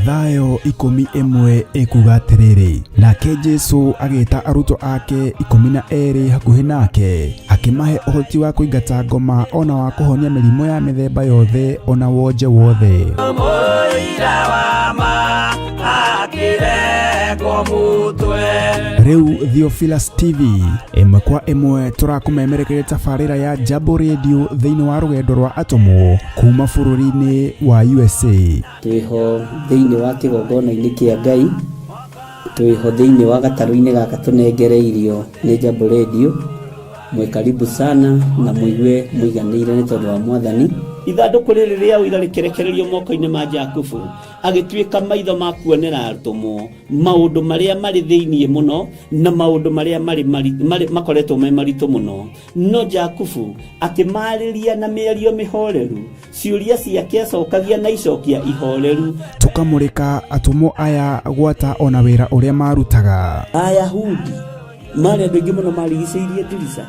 Mathayo 11 ekuga atiriri, nake Jesu agita aruto ake 12 hakuhi nake, akimahe uhoti wa kuingata ngoma ona wa kuhonia mirimo ya mithemba yothe ona wonje wothe. Riu Theophilus TV imwe kwa imwe turakumemerekeria tafarira ya Jambo Radio thiini wa rugendo rwa atomo kuma bururi-ini wa USA. Twiho thiini wa kigongona-ini kia Ngai, twiho thiini wa gataru-ini gaka tunengereirio ni Jambo Radio. Mwe karibu sana na muigue muiganire ni tondu wa Mwathani. Ithanduku riri ria uira rikerekererio moko-ini ma Jakubu, agituika maitho ma kuonera arutumo maundu maria mari thiini muno na maundu maria mari makoretwo me maritu muno. No Jakubu akimariria na mĩario mĩhoreru, ciuria ciake acokagia na icokia ihoreru. Tukamurika atumo aya gwata ona wira uria marutaga. Ayahudi mari andu aingi muno marigicĩirie ndirica.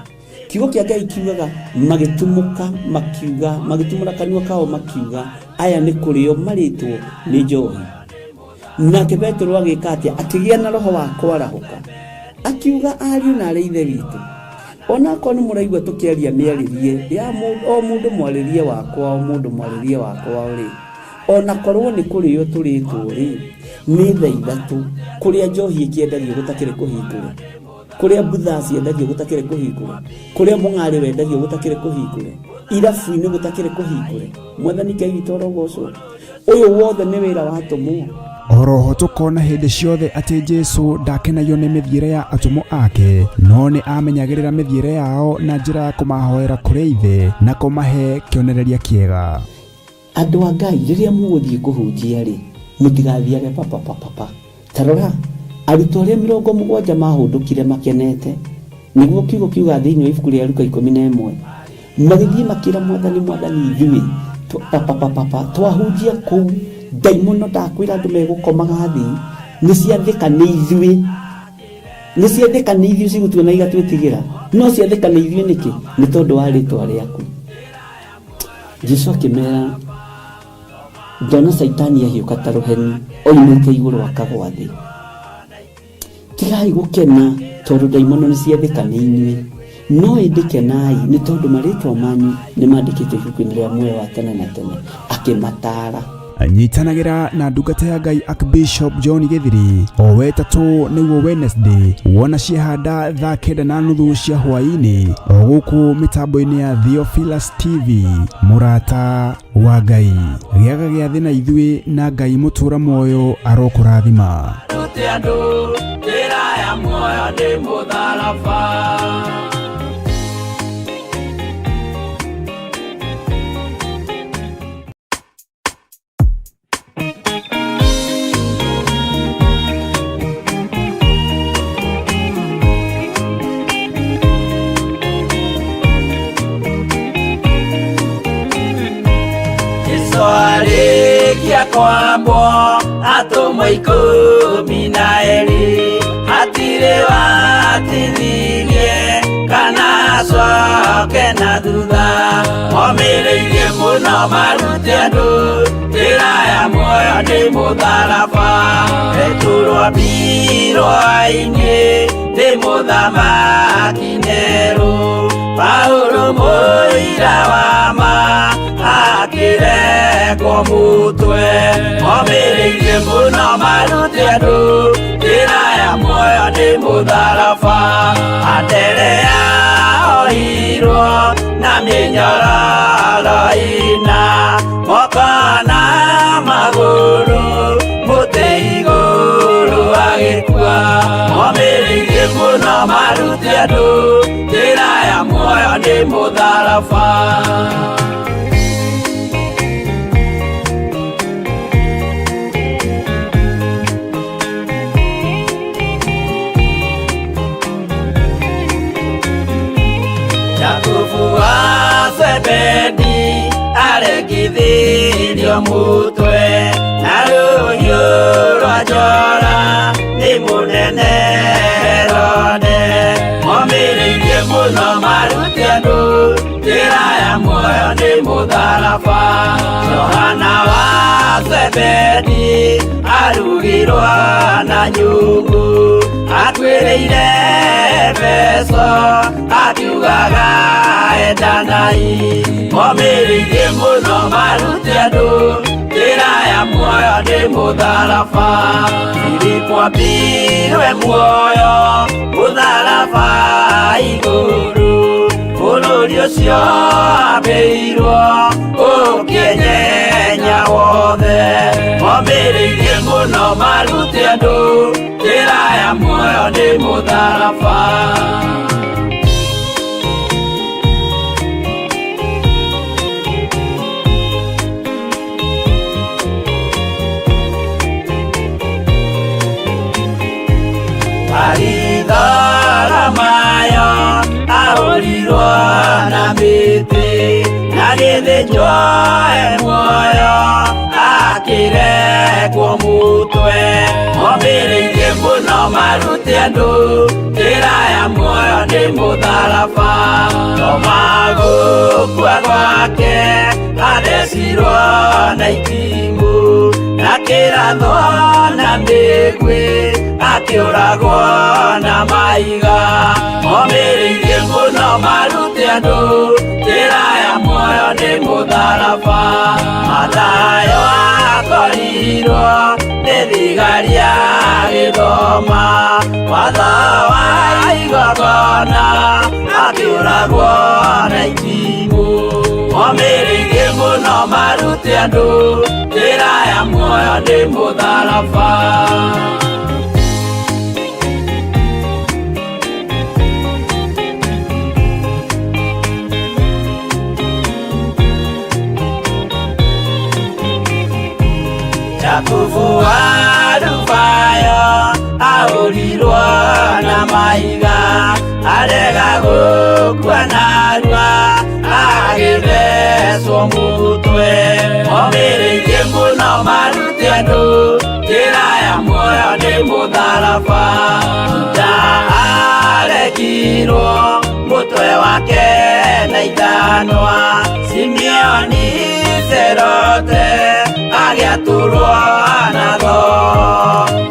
Kiugo kia Ngai kiugaga magitumuka makiuga, magitumura kanua kao makiuga aya ni kurio maritwo ni njohi. Nake Petro agika atia akigia na roho wa kwarahuka, akiuga ariu na areithe witu, ona ko ni muraigwa tukiaria miaririe ya mundu mwaririe wakwa, mundu mwaririe wakwa uri ona korwo ni kurio turitwo ri ni thaithatu kuria njohi ikiendagio gutakire kuhingura, kuria butha ciendagio gutakire kuhingure, kuria mung'ari wendagio gutakire kuhingure, irabu-ini gutakire kuhingure. Mwathani Ngai witũ arogocwo. Uyu wothe ni wira wa atomo. Oroho tukona hindi ciothe ati Jesu ndakenagio ni mithiire ya atomo ake, no ni amenyagirira mithiire yao na njira ya kumahoera kuri ithe na kumahe kionereria kiega. Andu a Ngai riria muguthie kuhunjia ri mutigathiage papa. Tarora arutwo aria 70 mahundukire makenete, niguo kiugo kiuga thiini wa ibuku ria Luka 11, magithie makira Mwathani ithuĩ papa twahunjia kuu ndaimono ndakwira andu megukomaga thi ni ciathika ni ithuĩ cigutua na igatwĩtigĩra, no ciathika ni ithuĩ niki? Ni tondu wa ritwa riaku. Jesu akimera ndona Saitani ahiuka ta ruheni oimĩte igũrũ akagwa thĩ. Tigai gukena tondu ndaimono ni ciathika ni inyuĩ, no indikenai ni tondu maritwa manyu ni mandikitwo ibuku-ini ria muoyo wa tene na tene. Akimatara anyitanagira na ndungata ya Ngai Archbishop John Githiri o wetatu niguo Wednesday wona ciehanda thaa 9:30 cia hwaini o guku mitambo-ini ya Theophilus TV. Murata wa Ngai giaga gia thi na ithuĩ na Ngai mutura moyo arokurathima. Kia kwambo atomo 12 atire watithirie kana coke na thutha, momireirie muno marute andu njira ya muoyo ni mutharaba, eturwo mbirwa-ini ni muthamaki Neru, Paulo muira wa ma akireko mutwe, momireirie muno marute andu njira ya muoyo ni mutharaba, aterea oirwo na minyororo ina, moko na maguru muti iguru agikua, momireirie muno marute andu njira ya muoyo ni mutharaba. Jakubu wa Zebedi aregithirio mutwe na rũhiũ rwa njora nĩ mũnene Herode, momireirie muno marute andu njira ya muoyo ni mutharaba, Johana wa Bedi arugirwa na nyungu atwireire beso akiugaga endanai momiririe muno marute andu njira ya muoyo ni mutharaba irikwambirwe muoyo mutharaba iguru bũrũri ũcio ambĩirwo ũkĩnyenya wothe momĩrĩirie mũno marute andũ njĩra ya muoyo nĩ mũtharaba Mayo ahũrirwo na mĩtĩ na gĩthĩnjwo muoyo akĩrekwo mũtwe momĩrĩirie mũno marute andũ njĩra ya muoyo nĩ mũtharaba no magũkua gwake athecirwo na itimũ na kĩratho na mĩguĩ akĩũragwo na maiga momĩrĩirie mũno marute andũ njĩra ya muoyo nĩ mũtharaba Mathayo akorirwo nĩ thigari agĩthoma watho wa igongona akĩũragwo na itimũ momĩrĩirie mũno marute andũ njĩra ya muoyo nĩ mũtharaba Jakubu Adubayo ahũrirwo na maiga arega gũkua narua agĩthecwo mũtwe momĩrĩirie mũno marute andũ njĩra ya muoyo nĩ mũtharaba Juda arekirwo mũtwe wake na ithanwa Simeoni Zerote agĩatũrwo natho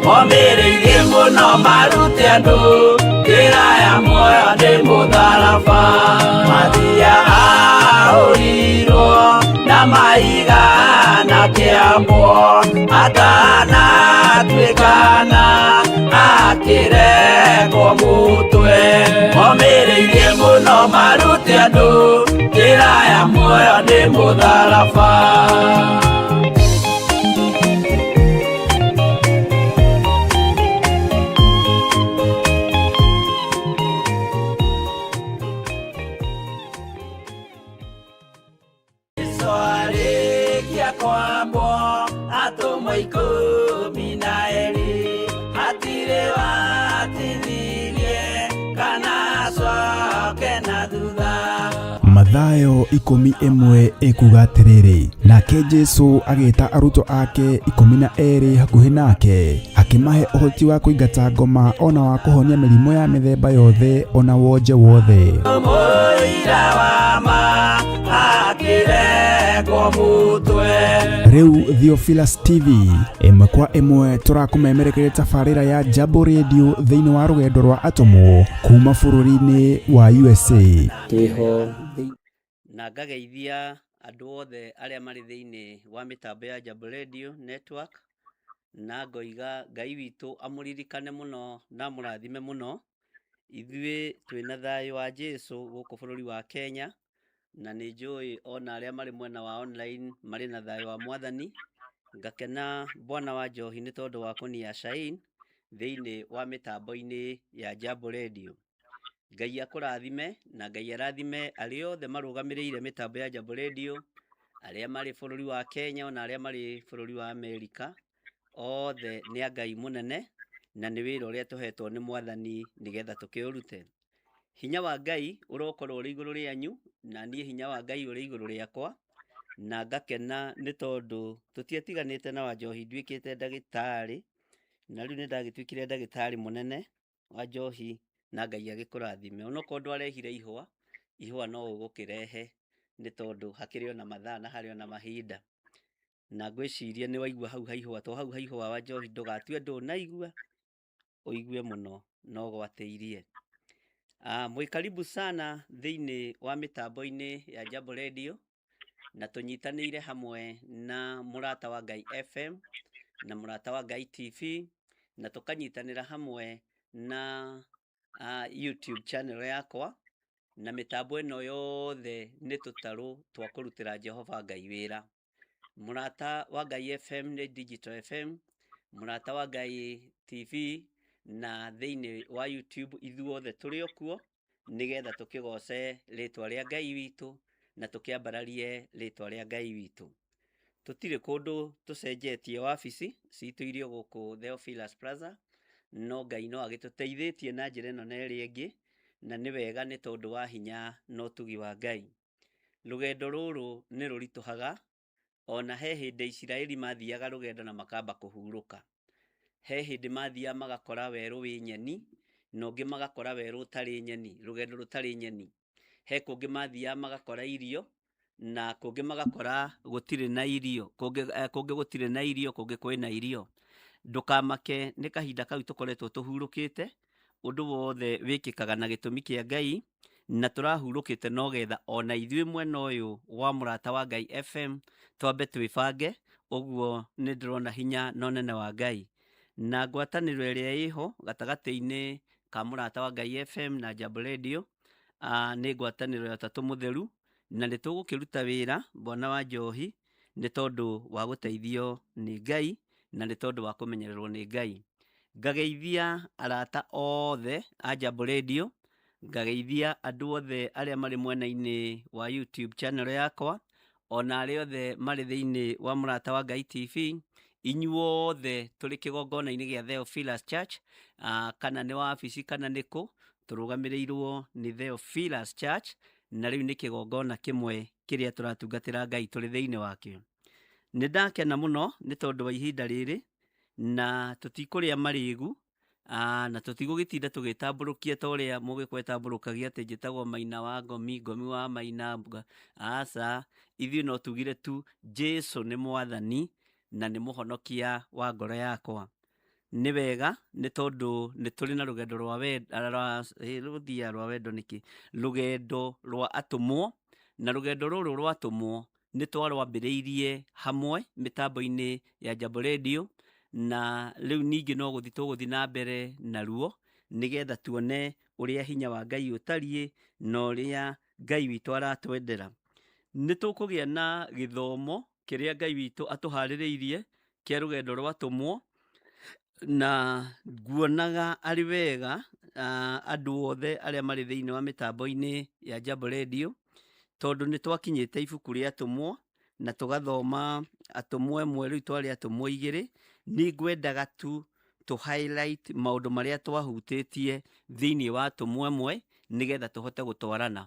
momĩrĩirie mũno marute andũ njĩra ya muoyo nĩ mũtharaba Mathia ahũrirwo na maiga na kĩambo atanatuĩkana akĩrekwo mũtwe momĩrĩirie mũno marute andũ njĩra ya muoyo nĩ mũtharaba kwambo atũmwo 12 hatirĩ watithirie kana acoke na thutha Mathayo 11 ikuga atĩrĩrĩ nake Jesũ agĩta arutwo ake 12 hakuhĩ nake akĩmahe ũhoti wa kũingata ngoma ona wa kũhonia mĩrimũ ya mĩthemba yothe ona wonje wothe mũira wa ma akĩrekwo mũtwe Rĩu Theophilus TV ĩmwe kwa ĩmwe tũrakũmemerekeria tabarĩra ya Jambo Radio thĩinĩ wa rũgendo rwa atũmwo kuma bũrũri-inĩ wa USA Twiho na ngageithia andũ othe arĩa marĩ thĩinĩ wa mĩtambo ya Jambo Radio Network na ngoiga Ngai witũ amũririkane mũno na mũrathime mũno ithuĩ twĩna thayũ wa Jesũ gũkũ bũrũri wa Kenya na nĩ njũĩ ona arĩa marĩ mwena wa online marĩ na thayũ wa Mwathani ngakena Bwana wa Njohi nĩ tondũ wa kũnia Shine thĩinĩ wa mĩtambo-inĩ ya Jambo Radio Ngai akũrathime na Ngai arathime arĩa othe marũgamĩrĩire mĩtambo ya Jambo Radio arĩa marĩ bũrũri wa Kenya na arĩa marĩ bũrũri wa Amerika othe nĩ a Ngai mũnene na nĩ wĩra ũrĩa tũhetwo nĩ Mwathani nĩgetha tũkĩũrute hinya wa Ngai ũrokorwo ũrĩ igũrũ rĩanyu na niĩ hinya wa Ngai ũrĩ igũrũ rĩakwa na ngakena nĩ tondũ tũtietiganĩte na Wanjohi nduĩkĩte ndagĩtarĩ na rĩu nĩ ndagĩtuĩkire ndagĩtarĩ mũnene wa Njohi na Ngai agĩkũrathime onokorwo ndwarehire ihũa no ũgũkĩrehe nĩ tondũ hakĩrĩ ona mathaa na harĩ ona mahinda na ngwĩciria nĩ waigua hau haihũa to hau haihũa wa njohi ndũgatue ndũnaigua ũigue mũno no gwatĩirie. Mwĩ karibu sana thĩinĩ wa mĩtambo-inĩ ya Jambo Radio, na tũnyitanĩire hamwe na mũrata wa Ngai FM na mũrata wa Ngai TV, na tũkanyitanĩra hamwe na YouTube channel yakwa, na mĩtambo ĩno yothe nĩ tũtarũ twa kũrutĩra Jehova Ngai wĩra. Mũrata wa Ngai FM nĩ Digital FM, mũrata wa Ngai TV na thĩinĩ wa YouTube ithuothe tũrĩ o kuo nĩgetha tũkĩgoce rĩtwa rĩa Ngai witũ na tũkĩambararie rĩtwa rĩa Ngai witũ. Tũtirĩ kũndũ tũcenjetie wabici citũ irio gũkũ Theophilus Plaza, no Ngai no agĩtũteithĩtie na njĩra ĩno na ĩrĩa ĩngĩ, na nĩ wega nĩ tondũ wa hinya no tugi wa Ngai. Rũgendo rũrũ nĩ rũritũhaga, ona he hĩndĩ Isiraeli mathiaga rũgendo na makamba kũhurũka. He hĩndĩ mathiaga magakora werũ wĩ nyeni, na ũngĩ magakora werũ ũtarĩ nyeni, rũgendo rũtarĩ nyeni. He kũngĩ mathiaga magakora irio, na kũngĩ magakora gũtirĩ na irio, kũngĩ gũtirĩ na irio, kũngĩ kwĩna irio. Ndũkamake nĩ kahinda kau tũkoretwo tũhurũkĩte, ũndũ wothe wĩkĩkaga na gĩtũmi kĩa Ngai, na tũrahurũkĩte no getha ona ithuĩ mwena ũyũ wa mũrata wa Ngai FM twambe twĩbange, ũguo nĩ ndĩrona hinya na ũnene wa Ngai. Na ngwatanĩro ĩrĩa ĩho gatagatĩ-inĩ ka mũrata wa Ngai FM na Jambo Radio, nĩ ngwatanĩro ya Ũtatũ Mũtheru, na nĩ tũgũkĩruta wĩra Bwana wa Njohi nĩ tondũ wa gũteithio nĩ Ngai na nĩ tondũ wa kũmenyererwo nĩ Ngai. Ngageithia arata othe a Jambo Radio, ngageithia andũ othe arĩa marĩ mwena-inĩ wa YouTube channel yakwa, ona arĩa othe marĩ thĩinĩ wa mũrata wa Ngai TV, inyuothe tũrĩ kĩgongona-inĩ gĩa Theophilus Church, kana nĩ wabici kana nĩkũ, tũrũgamĩrĩirwo nĩ Theophilus Church, na rĩu nĩ kĩgongona kĩmwe kĩrĩa tũratungatĩra Ngai tũrĩ thĩinĩ wakĩo. Nĩ ndakena mũno nĩ tondũ wa ihinda rĩrĩ, na tũtikũrĩa marĩgu, na tũtigũgĩtinda tũgĩtambũrũkia ta ũrĩa mũgĩkwa ĩtambũrũkagia atĩ njĩtagwo Maina wa Ngomi, Ngomi wa Maina, aca, ithuĩ no tugire tu Jesũ nĩ Mwathani na nĩ mũhonokia wa ngoro yakwa. Nĩ wega nĩ tondũ nĩ tũrĩ na rũgendo rwa wendo nĩkĩ, rũgendo rwa atũmwo, na rũgendo rũrũ rwa atũmwo nĩ twarwambĩrĩirie hamwe mĩtambo-inĩ ya Jambo Radio, na rĩu ningĩ no gũthiĩ tũgũthiĩ na mbere naruo nĩgetha tuone ũrĩa hinya wa Ngai ũtariĩ na ũrĩa Ngai witũ aratwendera. Nĩ tũkũgĩa na gĩthomo kĩrĩa Ngai witũ atũharĩrĩirie kĩa rũgendo rwa atũmwo, na nguonaga arĩ wega andũ othe arĩa marĩ thĩinĩ wa mĩtambo-inĩ ya Jambo Radio, tondũ nĩ twakinyĩte ibuku rĩa atũmwo na tũgathoma atũmwo ĩmwe, rĩu twarĩ atũmwo igĩrĩ. Nĩ ngwendaga tu highlight maũndũ marĩa twahutĩtie thĩinĩ wa atũmwo ĩmwe nĩgetha tũhote gũtwarana,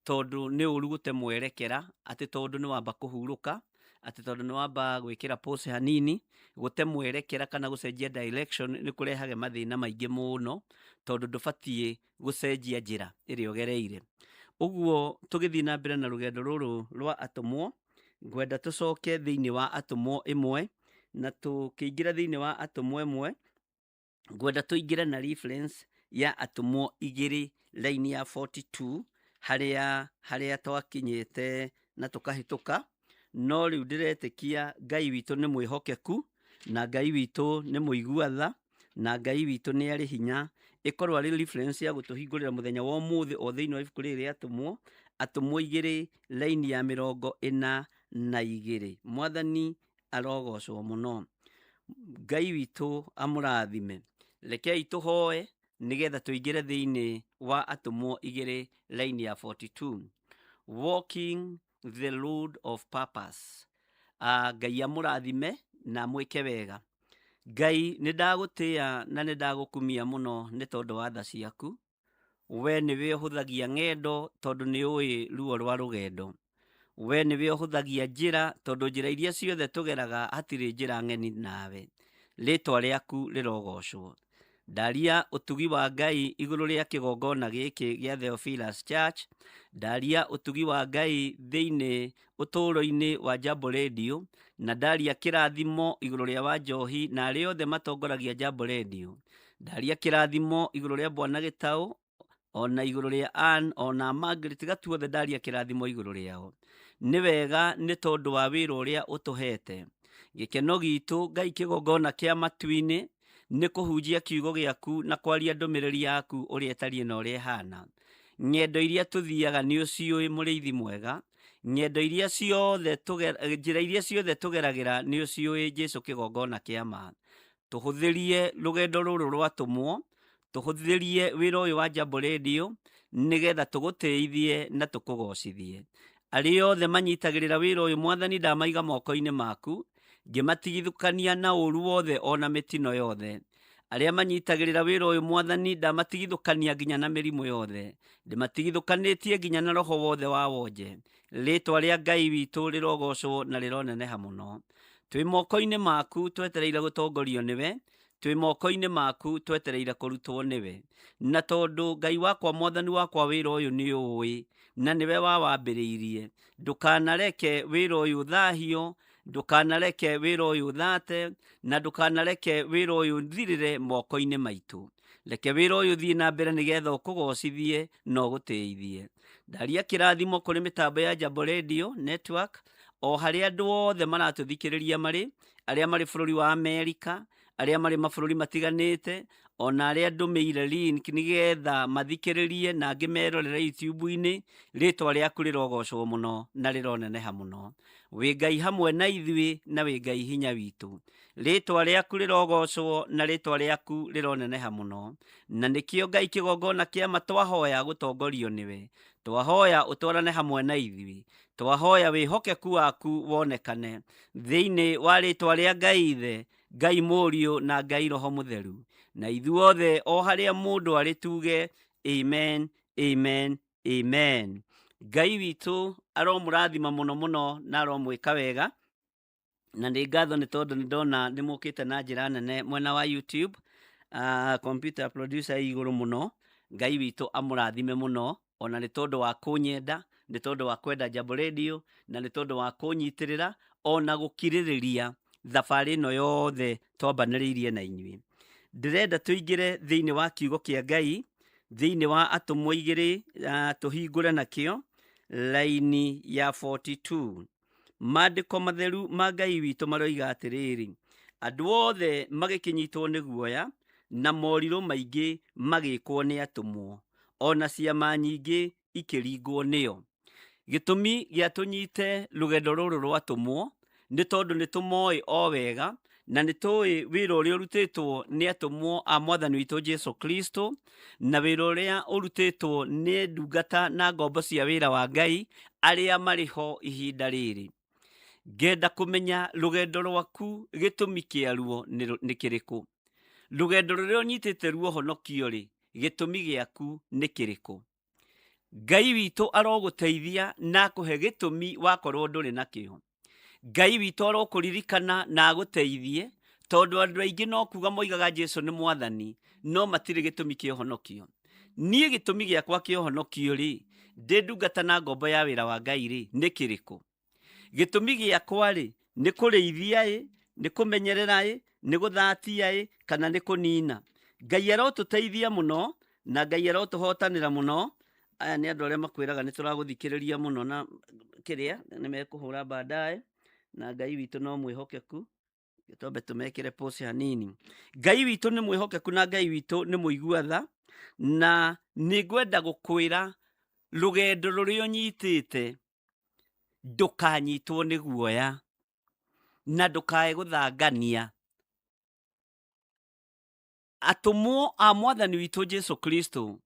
tondũ nĩ ũru gũte mwerekera atĩ tondũ nĩ wamba kũhurũka, atĩ tondũ nĩ wamba gwĩkĩra pause hanini, gũte mwerekera kana gũcenjia direction nĩ kũrehage mathĩna maingĩ mũno, tondũ ndũbatiĩ gũcenjia njĩra ĩrĩa ũgereire. Ũguo tũgĩthiĩ na mbere na rũgendo rũrũ rwa atũmwo, ngwenda tũcoke thĩinĩ wa atũmwo ĩmwe, na tũkĩingĩra thĩinĩ wa atũmwo ĩmwe, ngwenda tũingĩre na reference ya atũmwo igĩrĩ line ya 42 harĩa twakinyĩte na tũkahĩtũka. No rĩu ndĩretĩkia Ngai witũ nĩ mwĩhokeku, na Ngai witũ nĩ mũigua tha, na Ngai witũ nĩ arĩ hinya. Ĩkorwo arĩ reference ya gũtũhingũrĩra mũthenya wa ũmũthĩ o thĩinĩ wa ibuku rĩrĩ rĩa atũmwo, atũmwo igĩrĩ line ya 42. Mwathani arogocwo mũno. Ngai witũ amũrathime. Rekei tũhoe nĩgetha tũingĩre thĩinĩ wa atũmwo igĩrĩ line ya 42. Walking the road of purpose. Ngai amũrathime na mwĩke wega. Ngai nĩ ndagũtĩĩa na nĩ ndagũkumia mũno nĩ tondũ wa tha ciaku. We nĩwe ũhũthagia ng'endo tondũ nĩ ũĩ ruo rwa rũgendo. We nĩwe ũhũthagia njĩra tondũ njĩra iria ciothe tũgeraga hatirĩ njĩra ng'eni nawe. Rĩtwa rĩaku rĩrogocwo. ndaria utugi wa Ngai iguru ria kigongona giki gia Theophilus Church, ndaria utugi wa Ngai thiini uturo-ini wa Jambo Radio, na ndaria kirathimo iguru ria Wanjohi na aria othe matongoragia Jambo Radio, ndaria kirathimo iguru ria Bwana Gitau, ona iguru ria Ann, ona Margaret Gatu, othe ndaria kirathimo iguru riao. Ni wega ni tondu wa wira uria utuhete. Gikeno gitu Ngai kigongona kia matu-ini ni kuhunjia kiugo giaku na kwaria ndumiriri yaku uria etarie na uria ihana. Ng'endo iria tuthiaga ni uciui muriithi mwega, ng'endo iria ciothe njira iria ciothe tugeragira ni uciui Jesu kigongona kia ma. Tuhuthirie rugendo ruru rwatumwo, tuhuthirie wira uyu wa Jambo Radio nigetha tugutithie na tukugocithie. Aria othe manyitagirira wira uyu Mwathani ndamaiga moko-ini maku, ngimatigithukania na uru wothe ona mitino yothe. Aria manyitagirira wira uyu Mwathani ndamatigithukania nginya na mirimu yothe, ndimatigithukanitie nginya na roho wothe wa wonje. Ritwa ria Ngai witu rirogocwo na rironeneha muno. Twi moko-ini maku twetereire gutongorio niwe, twi moko-ini maku twetereire kurutwo niwe. Na tondu Ngai wakwa Mwathani wakwa wira uyu ni uwi na niwe wawambiriirie, ndukanareke wira uyu thahio, ndukanareke wira uyu thate, na ndukanareke wira uyu thirire moko-ini maitu. Reke wira uyu thie na mbere nigetha ukugocithie no gutithie. Ndaria kirathimo kuri mitambo ya Jambo Radio Network, o haria andu othe maratuthikiriria mari, aria mari bururi wa Amerika, aria mari mabururi matiganite, ona aria ndumeire link nigetha mathikiririe na angi merorera YouTube-ini. Ritwa riaku rirogocwo muno na rironeneha muno. Wi Ngai hamwe na ithui na wi Ngai hinya witu. Ritwa riaku rirogocwo na ritwa riaku rironeneha muno. Na nikio Ngai kigongona kia matwahoya gutongorio niwe. Twahoya utwarane hamwe na ithui. Twahoya wihokeku waku wonekane thiini wa ritwa ria Ngai Ithe, Ngai Mũriũ na Ngai Roho Mũtheru. Na ithuothe o haria mundu ari tuge amen, amen, amen. Ngai witu aromurathima muno muno na aromwika wega, na ni ngatho ni tondu ni ndona ni mukite na njira nene mwena wa YouTube. Computer producer iguru muno. Ngai witu amurathime muno, ona ni tondu wa kunyenda, ni tondu wa kwenda Jambo Radio, na ni tondu wa kunyitirira ona gukiririria thabari no yothe twambaniriirie na inyui. Ndirenda tuingire thiini wa kiugo kia Ngai, thiini wa atumwa igiri tuhingure nakio laini ya 42. Maandiko matheru ma Ngai witu maroiga atiriri, andu othe magikinyitwo ni guoya na moriru maingi magikwo ni atumwo, ona ciama nyingi ikiringwo nio. Gitumi gia tunyite rugendo ruru rwatumwo ni tondu ni tumoi o wega, na ni tui wira uria urutitwo ni atumwo a Mwathani witu Jesu Kristo, na wira uria urutitwo ni ndungata na ngombo cia wira wa Ngai aria mariho ihinda riri. Ngenda kumenya rugendo rwaku gitumi kiaruo ni kiriku. Rugendo ruria unyitite ruo honokio ri, gitumi giaku ni kiriku. Ngai witu aroguteithia na kuhe gitumi wakorwo nduri nakio. Ngai witu arokuririkana na aguteithie, tondu andu aingi no kuga moigaga Jesu ni Mwathani, no matire gitumi kia honokio. Nie gitumi giakwa kia honokio ri, ndi ndungata na ngombo ya wira wa Ngai ri, ni kiriku. Gitumi giakwa ri, ni kureithia ni kumenyerera ni guthatia kana ni kunina. Ngai arotuteithia muno na Ngai arotuhotanira muno. Aya ni andu aria makwiraga ni turaguthikiriria muno na kiria ni mekuhura baadaye, na Ngai witu no mwihokeku. Gitombe tumekire pause hanini. Ngai witu ni mwihokeku na Ngai witu ni muigua tha, na ni ngwenda gukwira rugendo ruria unyitite ndukanyitwo ni guoya na ndukae guthangania. Atumwo a Mwathani witu Jesu Kristo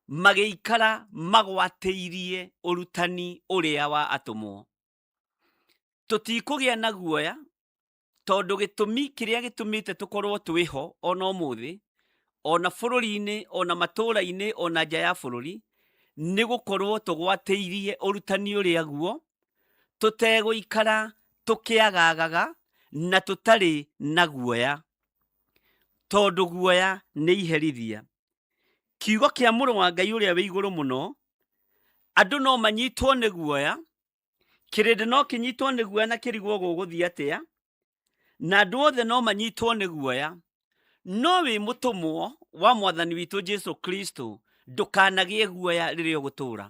magiikara magwatĩirie urutani uria wa atumwo. Tutikugia na guoya tondu gitumi kiria gitumite tukorwo twiho ona umuthi, ona bururi-ini, ona matura-ini, ona nja ya bururi, ni gukorwo tugwatĩirie urutani uria guo, tuteguikara tukiagagaga na tutari na guoya. tondu guoya nĩ iherithia. Kiugo kĩa mũrũ wa Ngai ũrĩa wĩ igũrũ mũno, andũ no manyitwo nĩ guoya, kĩrĩndĩ no kĩnyitwo nĩ guoya na kĩrigwo gũgũthiĩ atĩa, na andũ othe no manyitwo nĩ guoya. No wĩ mũtũmwo wa Mwathani witũ Jesu Kristo, ndũkanagĩe guoya rĩrĩa ũgũtũũra,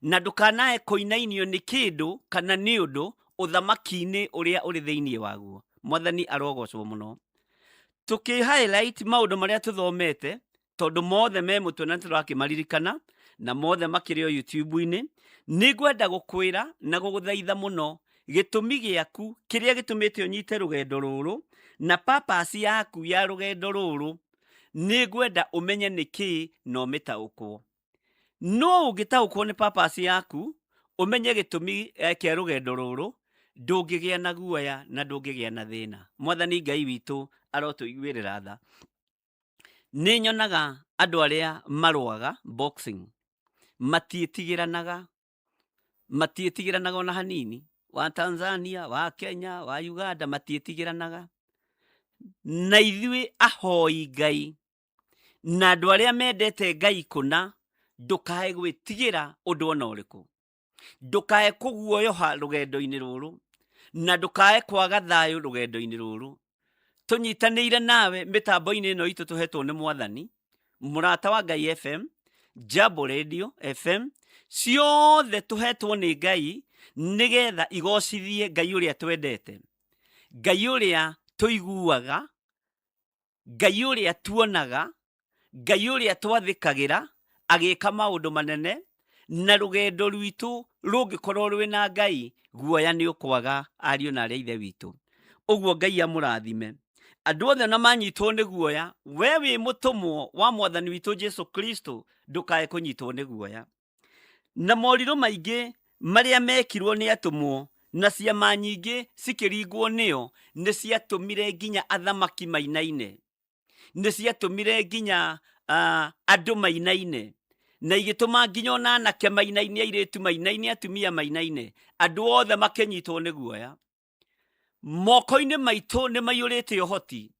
na ndũkanae kũinainio nĩ kĩndũ kana nĩ ũndũ ũthamaki-inĩ ũrĩa ũrĩ thĩinĩ waguo. Mwathani arogocwo mũno. Tũkĩ-highlight maũndũ marĩa tũthomete, tondũ mothe me mũtwe na tũrakĩmaririkana, na mothe makĩrĩ o YouTube-inĩ, nĩ ngwenda gũkwĩra na gũgũthaitha mũno gĩtũmi gĩaku kĩrĩa gĩtũmĩte ũnyite rũgendo rũrũ, na purpose yaku ya rũgendo rũrũ, nĩ ngwenda ũmenye nĩkĩ na ũmĩtaũkwo. No ũngĩtaũkwo nĩ purpose yaku, ũmenye gĩtũmi kĩa rũgendo rũrũ, ndũngĩgĩa na guoya na ndũngĩgĩa na thĩna. Mwathani Ngai witũ arotũiguĩrĩra tha. Nĩ nyonaga andũ arĩa marũaga boxing matiĩtigĩranaga ona hanini. Wa Tanzania, wa Kenya, wa Uganda matiĩtigĩranaga. Na ithuĩ ahoi Ngai na andũ arĩa mendete Ngai kũna, ndũkae gwĩtigĩra ũndũ ona ũrĩkũ. Ndũkae kũguoyoha rũgendo-inĩ rũrũ, na ndũkae kwaga thayũ rũgendo-inĩ rũrũ. Tũnyitanĩire nawe mĩtambo-inĩ ĩno itũ tũhetwo nĩ Mwathani, mũrata wa Ngai FM, Jambo Radio FM, ciothe tũhetwo nĩ Ngai nĩgetha igocithie Ngai ũrĩa twendete, Ngai ũrĩa tũiguaga, Ngai ũrĩa tuonaga, Ngai ũrĩa twathĩkagĩra agĩka maũndũ manene. Na rũgendo rwitũ rũngĩkorwo rwĩ na Ngai, guoya nĩ ũkwaga ariũ na arĩa ithe witũ. Ũguo Ngai amũrathime. Andũ othe na manyitwo nĩ guoya, we wĩ mũtũmwo wa Mwathani witũ Jesu Kristo, ndũkae kũnyitwo nĩ guoya. Na morirũ maingĩ marĩa mekirwo nĩ atũmwo na ciama nyingĩ cikĩringwo nĩo, nĩ ciatũmire nginya athamaki mainaine, nĩ ciatũmire nginya andũ mainaine, na igĩtũma nginya ona anake mainaine, airĩtu mainaine, atumia mainaine, andũ othe makĩnyitwo nĩ guoya. Moko-inĩ maitũ nĩ maiyũrĩte ũhoti,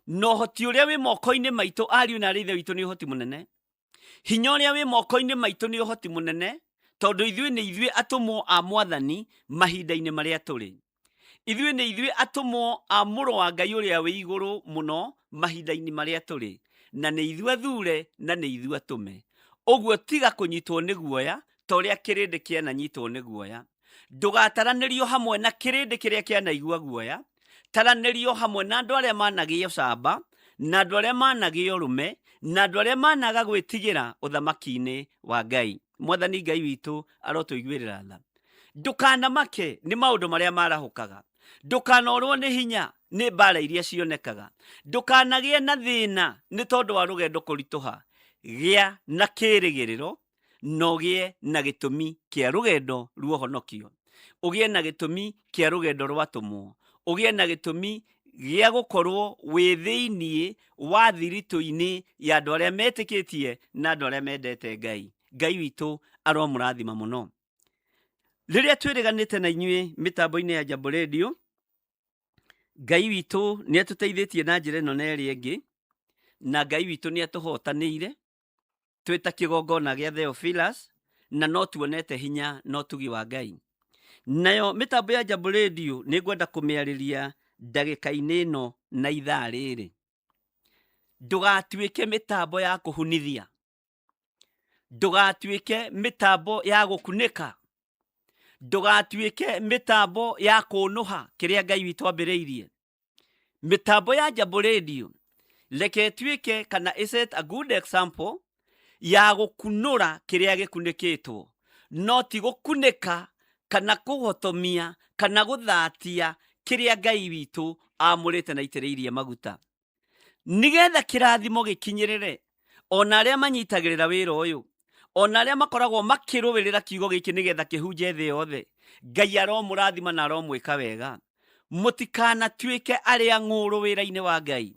na ũhoti ũrĩa wĩ moko-inĩ maitũ ariũ na arĩa ithe witũ nĩ ũhoti mũnene. Hinya ũrĩa wĩ moko-inĩ maitũ nĩ ũhoti mũnene, tondũ ithuĩ nĩ ithuĩ atũmwo a Mwathani mahinda-inĩ marĩa tũrĩ. Ithuĩ nĩ ithuĩ atũmwo a mũrũ wa Ngai ũrĩa wĩ igũrũ mũno mahinda-inĩ marĩa tũrĩ, na nĩ ithuĩ athure na nĩ ithuĩ atũme. Ũguo tiga kũnyitwo nĩ guoya ta ũrĩa kĩrĩndĩ kĩananyitwo nĩ guoya. Ndũgataranĩrio hamwe na kĩrĩndĩ kĩrĩa kĩanaigua guoya. Taranĩrio hamwe na andũ arĩa managĩa ũcamba, na andũ arĩa managĩa ũrũme, na andũ arĩa managa gwĩtigĩra ũthamaki-inĩ wa Ngai. Mwathani Ngai witũ arotũiguĩrĩra tha. Ndũkanamake nĩ maũndũ marĩa marahũkaga. Ndũkanorwo nĩ hinya nĩ mbara iria cionekaga. Ndũkanagĩe na thĩna nĩ tondũ wa rũgendo kũritũha. Gĩa na kĩĩrĩgĩrĩro, na ũgĩe na gĩtũmi kĩa rũgendo rwa ũhonokio. Ũgĩe na gĩtũmi kĩa rũgendo rwa atũmwo. Ũgĩe na gĩtũmi gĩa gũkorwo wĩ thĩinĩ wa thiritũ-inĩ ya andũ arĩa metĩkĩtie na andũ arĩa mendete Ngai. Ngai witũ aromũrathima mũno. Rĩrĩa twĩrĩganĩte na inyuĩ mĩtambo-inĩ ya Jambo Radio, Ngai witũ nĩ atũteithĩtie na njĩra ĩno na ĩrĩa ĩngĩ, na Ngai witũ nĩ atũhotanĩire twĩta kĩgongona gĩa Theophilus, na no tuonete hinya no tugi wa Ngai. Nayo mĩtambo ya Jambo Radio nĩ ngwenda kũmĩarĩria ndagĩka-inĩ ĩno na ithaa rĩrĩ. Ndũgatuĩke mĩtambo ya kũhunithia, ndũgatuĩke mĩtambo ya gũkunĩka, ndũgatuĩke mĩtambo ya kũnũha kĩrĩa Ngai witũ ambĩrĩirie. Mĩtambo ya Jambo Radio reke ĩtuĩke kana ĩset a good example ya gũkunũra kĩrĩa gĩkunĩkĩtwo, no ti gũkunĩka kana kũhotomia kana gũthatia kĩrĩa Ngai witũ amũrĩte na itĩrĩirie maguta. Nĩgetha kĩrathimo gĩkinyĩrĩre ona arĩa manyitagĩrĩra wĩra ũyũ, ona arĩa makoragwo makĩrũĩrĩra kiugo gĩkĩ nĩgetha kĩhunje thĩ yothe, Ngai aromũrathima na aromwĩka wega. Mũtikanatuĩke arĩa ng'ũrũ wĩra-inĩ wa Ngai.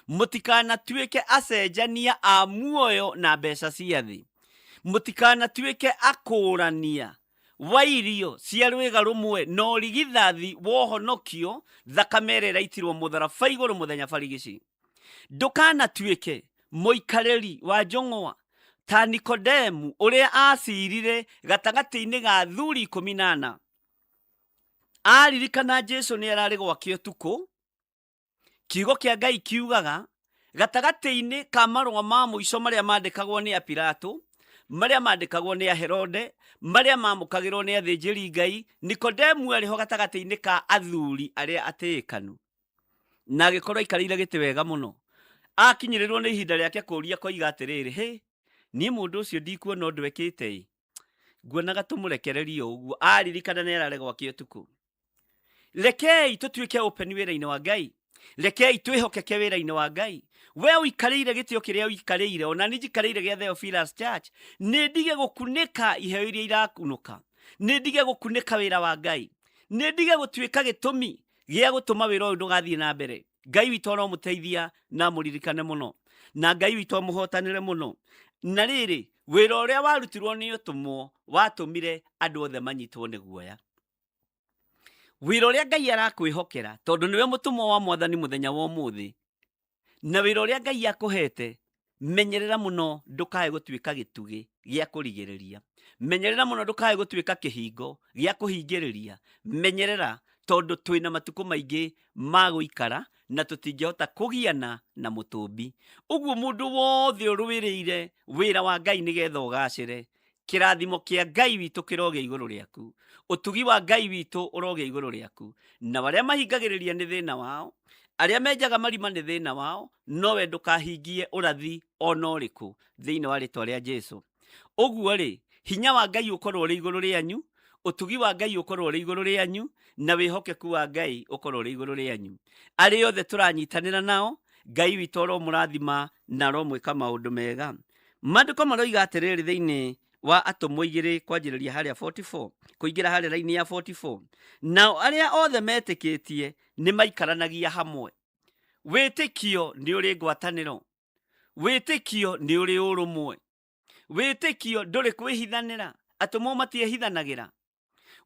Mũtikanatuĩke acenjania a muoyo na mbeca cia thĩ. Mũtikanatuĩke akũrania wa irio cia rwĩga rũmwe na ũrigithathi wa ũhonokio, thakame ĩrĩa ĩraitirwo mũtharaba igũrũ mũthenya barigici. Ndukanatuĩke mũikarĩri wa njong'wa ta Nikodemu ũrĩa acirire gatagatĩ-inĩ ga athuri 14. Aririkana Jesu nĩ ararĩ gwake ũtukũ. Kiugo kĩa Ngai kiugaga gatagatĩ-inĩ ka marũa ma mũico marĩa mandĩkagwo nĩ Pilato, marĩa mandĩkagwo nĩ Herode, marĩa mamũkagĩrwo nĩ athĩnjĩri Ngai, Nikodemu arĩho gatagatĩ-inĩ ka athuri arĩa atĩĩkanu, na agĩkorwo aikarĩire gĩtĩ wega mũno. Akinyĩrĩrwo nĩ ihinda rĩake kũũria koiga atĩrĩrĩ, niĩ mũndũ ũcio ndikuona ũndũ ekĩte, nguonaga tũmũrekererie ũguo. Aririkana nĩ ararĩ gwake ũtukũ. Rekei tũtuĩke open wĩra-inĩ wa Ngai. Rekei twĩhokeke wĩra-inĩ wa Ngai. We ũikarĩire gĩtĩ o kĩrĩa ũikarĩire, ona nĩ njikarĩire gĩa Theophilus Church. Nĩ ndige gũkunĩka iheo iria irakunũka. Nĩ ndige gũkunĩka wĩra wa Ngai. Nĩ ndige gũtuĩka gĩtũmi gĩa gũtũma wĩra ũyũ ndũgathiĩ na mbere. Ngai witũ aromũteithia na mũririkane mũno. Na Ngai witũ amũhotanĩre mũno. Na rĩrĩ, wĩra ũrĩa warutirwo nĩ ũtũmwo watũmire andũ othe manyitwo nĩ guoya. Wĩra ũrĩa Ngai arakwĩhokera, tondũ nĩwe mũtũmwo wa Mwathani mũthenya wa ũmũthĩ. Na wĩra ũrĩa Ngai akũhete, menyerera mũno ndũkae gũtuĩka gĩtugĩ gĩa kũrigĩrĩria. Menyerera mũno ndũkae gũtuĩka kĩhingo gĩa kũhingĩrĩria. Menyerera tondũ twĩna matukũ maingĩ ma gũikara na tũtingĩhota kũgiana na mũtũmbi. Ũguo mũndũ wothe ũrũĩrĩire wĩra wa Ngai nĩgetha ũgacĩre, kĩrathimo kĩa Ngai witũ kĩrogĩa igũrũ rĩaku. Ũtugi wa Ngai witũ ũrogĩa igũrũ rĩaku. Na arĩa mahingagĩrĩria nĩ thĩna wao, arĩa menjaga marima nĩ thĩna wao, nowe ndũkahingie ũrathi ona ũrĩkũ thĩinĩ wa rĩtwa rĩa Jesu. Ũguo rĩ, hinya wa Ngai ũkorwo ũrĩ igũrũ rĩanyu, ũtugi wa Ngai ũkorwo ũrĩ igũrũ rĩanyu, na wĩhokeku wa Ngai ũkorwo ũrĩ igũrũ rĩanyu. Arĩ othe tũranyitanĩra nao, Ngai witũ aromũrathima na aromwĩka maũndũ mega. Maandĩko maroiga atĩrĩrĩ thĩinĩ wa Atũmwo 2 kwanjĩrĩria harĩa 44, kũingĩra harĩa raini ya 44. Nao arĩa othe metĩkĩtie nĩ maikaranagia hamwe. Wĩtĩkio nĩ ũrĩ ngwatanĩro. Wĩtĩkio nĩ ũrĩ ũrũmwe. Wĩtĩkio ndũrĩ kwĩhithanĩra. Atũmwo matiehithanagĩra.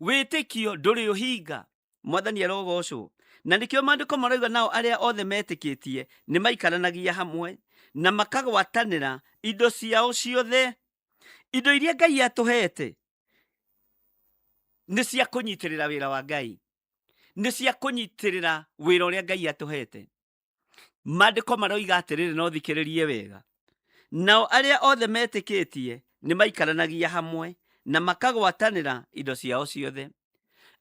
Wĩtĩkio ndũrĩ ũhinga. Mwathani arogocwo. Na nĩkĩo maandĩko maroiga nao arĩa othe metĩkĩtie nĩ maikaranagia hamwe na makagwatanĩra indo ciao ciothe. Indo iria Ngai atũhete nĩ cia kũnyitĩrĩra wĩra wa Ngai. Nĩ cia kũnyitĩrĩra wĩra ũrĩa Ngai atũhete. Maandĩko maroiga atĩrĩrĩ, no thikĩrĩrie wega. Nao arĩa othe metĩkĩtie nĩ maikaranagia hamwe na makagwatanĩra indo ciao ciothe.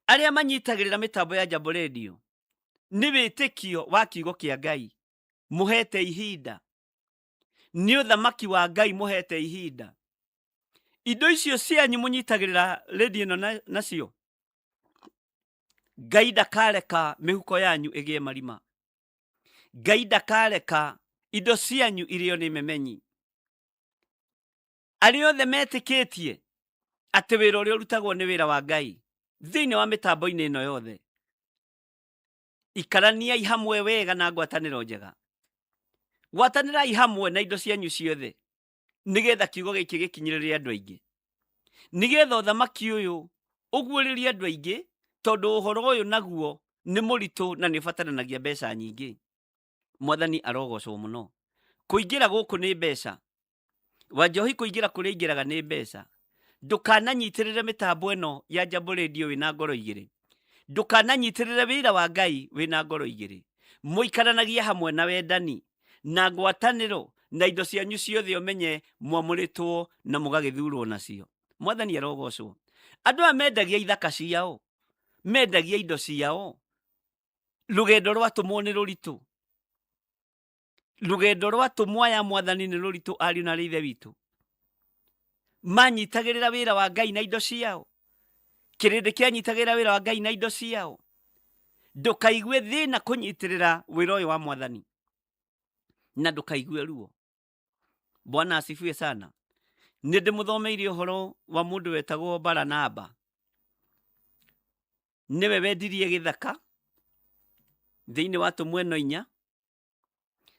Arĩa manyitagĩrĩra mĩtambo ya Jambo Radio nĩ wĩtĩkio wa kiugo kĩa Ngai mũhete ihinda. Nĩ ũthamaki wa Ngai mũhete ihinda. Indo icio cianyu mũnyitagĩrĩra radio ĩno nacio, Ngai ndakareka mĩhuko yanyu ĩgĩe marima. Ngai ndakareka indo cianyu irio nĩ memenyi. Arĩa othe metĩkĩtie atĩ wĩra ũrĩa ũrutagwo nĩ wĩra wa Ngai thĩinĩ wa mĩtambo-inĩ ĩno yothe, ikaraniai hamwe wega na ngwatanĩro njega. Gwatanĩrai hamwe na indo cianyu ciothe nĩgetha kiugo gĩkĩ gĩkinyĩrĩre andũ aingĩ. Nĩgetha ũthamaki ũyũ ũguũrĩrie andũ aingĩ, tondũ ũhoro ũyũ naguo nĩ mũritũ na nĩ ũbataranagia mbeca nyingĩ. Mwathani arogocwo mũno. Kũingĩra gũkũ nĩ mbeca. Wanjohi kũingĩra kũrĩa ingĩraga nĩ mbeca. Ndũkananyitĩrĩre mĩtambo ĩno ya Jambo Radio wĩna ngoro igĩrĩ. Ndũkananyitĩrĩre wĩra wa Ngai wĩna ngoro igĩrĩ. Mũikaranagia hamwe na wendani na ngwatanĩro na indo cianyu ciothe ũmenye mwamũrĩtwo na mũgagĩthurwo nacio. Mwathani arogocwo. Andũ aya mendagia ithaka ciao, mendagia indo ciao. Rũgendo rwatũmwo nĩ rũritũ. Rũgendo rwatũmwo aya Mwathani nĩ rũritũ, ariũ na ithe witũ. Manyitagĩrĩra wĩra wa Ngai na indo ciao. Kĩrĩndĩ kĩanyitagĩrĩra wĩra wa Ngai na indo ciao. Ndũkaigue thĩna kũnyitĩrĩra wĩra ũyũ wa Mwathani, na ndũkaigue ruo. Bwana asifiwe sana. Nĩ ndĩmũthomeire ũhoro wa mũndũ wetagwo Baranaba. Nĩwe wendirie gĩthaka thĩinĩ wa Atũmwo 4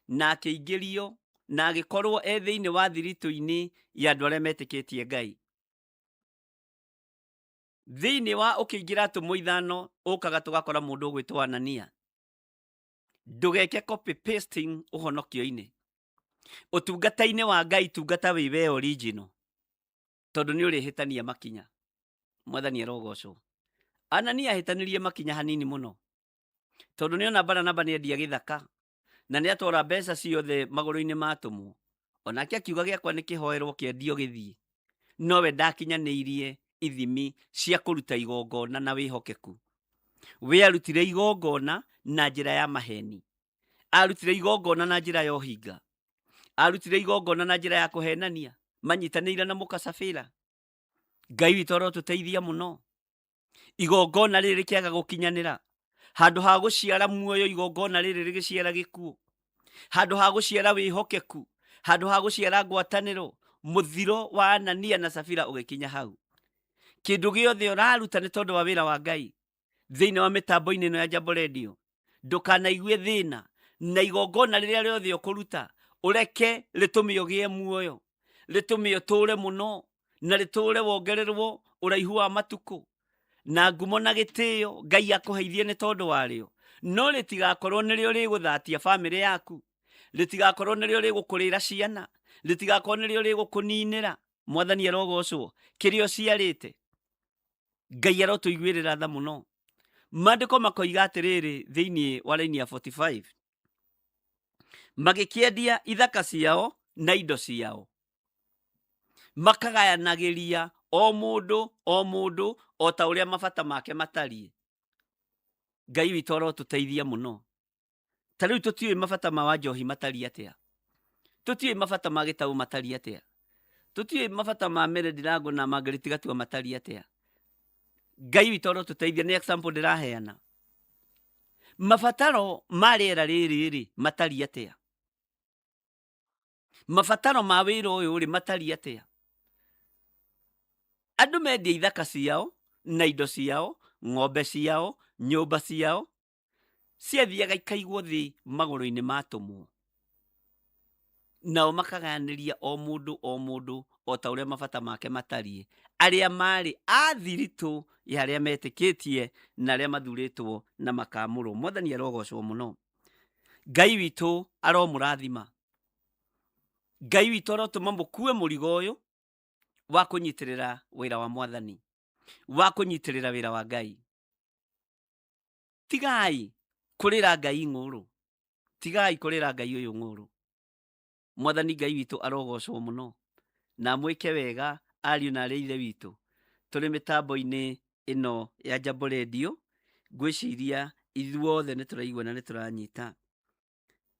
na akĩingĩrio na agĩkorwo thĩinĩ wa thiritũ-inĩ ya andũ arĩa metĩkĩtie Ngai. Thĩinĩ wa ũkĩingĩra Atũmwo 5 ũkaga tũgakora mũndũ ũgwĩtwo Anania. ndugeke copy pasting uhonokio-ini utungata-ini wa Ngai tungata wiwe original tondu ni urihitania makinya. Mwathani arogocwo. Anania ahitanirie makinya hanini muno tondu ni ona Baranaba ni endia githaka na ni atwara mbeca ciothe maguru-ini matumwo. Onake akiuga giakwa ni kihoerwo kiendio githii, nowe ndakinyaniirie ithimi cia kuruta igongona na wihokeku. We arutire igongona na njira ya maheni, arutire igongona na njira ya uhinga, arutire igongona na njira ya kuhenania manyitanĩire na mukacabĩra. Ngai witũ arotuteithia muno. Igongona rĩrĩ rĩkĩaga gũkinyanĩra, handũ ha gũciara muoyo igongona rĩrĩ rĩgĩciara gĩkuũ, handũ ha gũciara wĩhokeku, handũ ha gũciara ngwatanĩro, mũthiro wa Anania na Safira ũgĩkinya hau. Kĩndũ gĩothe ũraruta nĩ tondũ wa wĩra wa Ngai thĩinĩ wa mĩtambo-inĩ ĩno ya Jambo Radio, ndũkanaigue thĩna na igongona rĩrĩa rĩothe ũkũruta ũreke rĩtũme ũgĩe muoyo, rĩtũme ũtũũre mũno na rĩtũũre wongererwo ũraihu wa matukũ na ngumo na gĩtĩo Ngai akũheithie nĩ tondũ warĩo. No rĩtigakorwo nĩrĩo rĩgũthatia bamĩrĩ yaku, rĩtigakorwo nĩrĩo rĩgũkũrĩra ciana, rĩtigakorwo nĩrĩo rĩgũkũninĩra. Mwathani arogocwo. Kĩrĩa ũciarĩte Ngai arotũiguĩrĩra tha mũno. Maandĩko makoiga atĩrĩrĩ thĩinĩ wa raini ya 45, magĩkĩendia ithaka ciao na indo ciao, makagayanagĩria o mũndũ o ta ũrĩa mabata make matariĩ. Ngai witũ arotũteithia mũno. Ta rĩu tũtiũĩ mabata ma Wanjohi matariĩ atĩa, tũtiũĩ mabata ma Gĩtaũ matariĩ atĩa, tũtiũĩ mabata ma Mary Ndirangũ na Margaret Gatua matariĩ atĩa. Ngai witũ arotũteithia. Nĩ example ndĩraheana. Mabataro ma rĩera rĩrĩ matariĩ atĩa, mabataro ma wĩra ũyũ matariĩ atĩa. Andũ mendia ithaka ciao na indo ciao, ng'ombe ciao, nyũmba ciao, ciathiaga ikaigwo thĩ magũrũ-inĩ matũmwo, nao makagayanĩria o mũndũ o ta ũrĩa mabata make matariĩ, arĩa marĩ athiritũ ya arĩa metĩkĩtie na arĩa mathurĩtwo na makamũrwo. Mwathani arogocwo mũno. Ngai witũ aromũrathima. Ngai witũ arotũma mũkue mũrigo ũyũ wa kũnyitĩrĩra wĩra wa Mwathani, wa kũnyitĩrĩra wĩra wa Ngai. Tigai kũrĩra Ngai ng'ũrũ, tigai kũrĩra Ngai ũyũ ng'ũrũ. Mwathani Ngai witũ arogocwo mũno. Na mwĩke wega ariũ na arĩa ithe witũ tũrĩ mĩtambo-inĩ ĩno ya Jambo Radio. Ngwĩciria ithuothe nĩ tũraigua na nĩ tũranyita.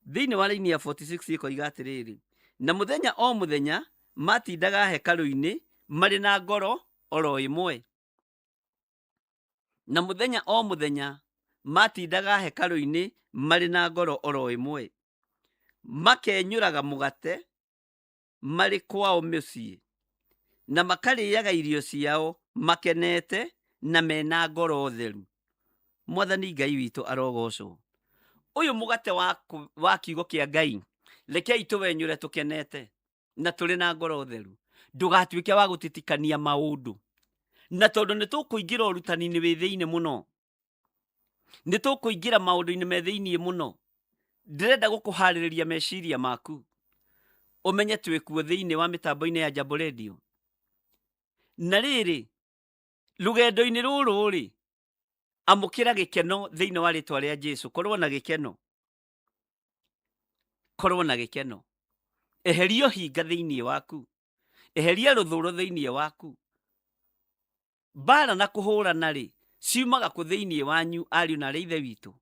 Thĩinĩ wa raini ya 46 ĩkoiga atĩrĩrĩ, na mũthenya o mũthenya matindaga hekarũ-inĩ marĩ na ngoro oro ĩmwe. Na mũthenya o mũthenya matindaga hekarũ-inĩ marĩ na ngoro oro ĩmwe, makenyũraga mũgate marĩ kwao mĩciĩ, na makarĩaga irio ciao makenete na mena ngoro theru. Mwathani Ngai witũ arogocwo. Ũyũ mũgate wa kiugo kĩa Ngai rekei tũwenyũre tũkenete na tũrĩ na ngoro theru, ndũgatuĩke wa gũtitikania maũndũ. Na tondũ nĩ tũkũingĩra ũrutani-inĩ wĩ thĩinĩ mũno, nĩ tũkũingĩra maũndũ-inĩ me thĩinĩ mũno, ndĩrenda gũkũharĩrĩria meciria maku ũmenye twĩkuo thĩinĩ wa mĩtambo-inĩ ya Jambo Radio. Na rĩrĩ, rũgendo-inĩ rũrũ amũkĩra gĩkeno thĩinĩ wa rĩtwa rĩa Jesũ. Korwo na gĩkeno, korwo na gĩkeno. Eheria ũhinga thĩinĩ waku, eheria rũthũro thĩinĩ waku. Mbara na kũhũrana ciumaga kũ thĩinĩ wanyu ariũ na arĩa ithe witũ?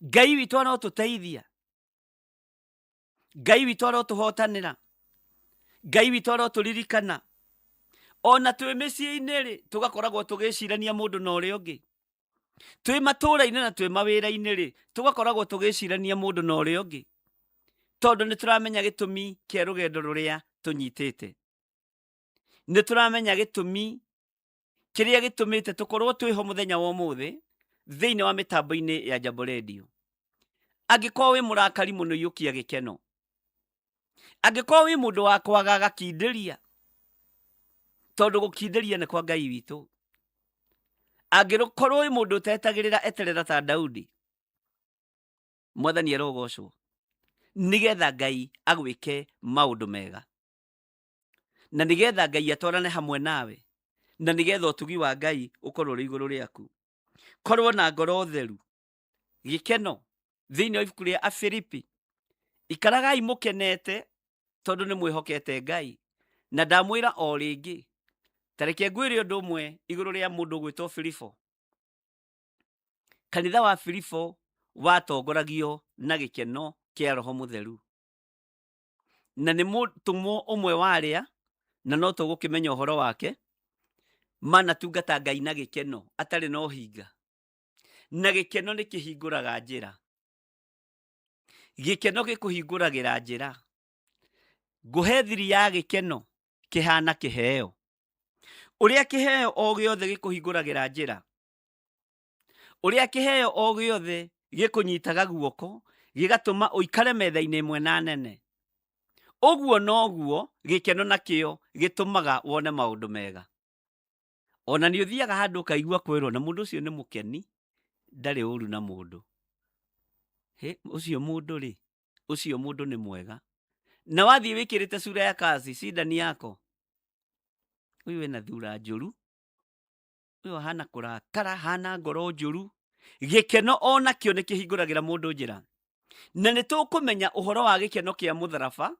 Ngai witũ arotũteithia, Ngai witũ arotũhotanĩra, Ngai witũ arotũririkana. Ona twĩ mĩciĩ-inĩ tũgakoragwo tũgĩcirania mũndũ na ũrĩa ũngĩ, twĩ matũũra-inĩ na twĩ mawĩra-inĩ tũgakoragwo tũgĩcirania mũndũ na ũrĩa ũngĩ, tondũ nĩ tũramenya gĩtũmi kĩa rũgendo rũrĩa tũnyitĩte. Nĩ tũramenya gĩtũmi kĩrĩa gĩtũmĩte tũkorwo twĩho mũthenya wa ũmũthĩ thĩinĩ wa mĩtambo-inĩ ya Jambo Radio. Angĩkorwo wĩ mũrakari mũno, iyũkia gĩkeno. Angĩkorwo wĩ mũndũ wa kwaga gakindĩria, tondũ gũkindĩria nĩ kwa Ngai witũ. Angĩkorwo wĩ mũndũ ũtetagĩrĩra eterera ta Daudi, mwathani arogocwo, nigetha Ngai agwĩke maũndũ mega, na nigetha Ngai atwarane hamwe nawe, na nigetha ũtugi wa Ngai ũkorwo ũrĩ igũrũ rĩaku. Korwo na ngoro theru, gĩkeno thĩinĩ wa ibuku rĩa Afilipi. Ikaragai mũkenete tondũ nĩ mwĩhokete Ngai. Na ndamwĩra o rĩngĩ, tareke ngwĩre ũndũ ũmwe igũrũ rĩa mũndũ ũgwĩtwo Filipo. Kanitha wa Filipo watongoragio na gĩkeno kĩa Roho Mũtheru, na nĩ mũtũmwo ũmwe warĩa, na no tũgũkĩmenya ũhoro wake, manatungata Ngai na gĩkeno atarĩ na ũhinga. Na gĩkeno nĩ kĩhingũraga njĩra. Gĩkeno gĩkũhingũragĩra njĩra. Ngũhe thiri ya gĩkeno kĩhana kĩheo. Ũrĩa kĩheo o gĩothe gĩkũhingũragĩra njĩra, ũrĩa kĩheo o gĩothe gĩkũnyitaga guoko gĩgatũma ũikare metha-inĩ ĩmwe na nene, ũguo noguo gĩkeno nakĩo gĩtũmaga wone maũndũ mega. Ona nĩ ũthiaga handũ ũkaigua kwĩrwo na mũndũ ũcio nĩ mũkeni, ndarĩ ũru na mũndũ. Ũcio mũndũ rĩ, ũcio mũndũ nĩ mwega. Na wathiĩ wĩkĩrĩte sura ya kazi, cindani yako, ũyũ wĩna thura njũru, ũyũ hana kũrakara, hana ngoro njũru. Gĩkeno onakĩo nĩ kĩhingũragĩra mũndũ njĩra. Na nĩ tũkũmenya ũhoro wa gĩkeno kĩa mũtharaba,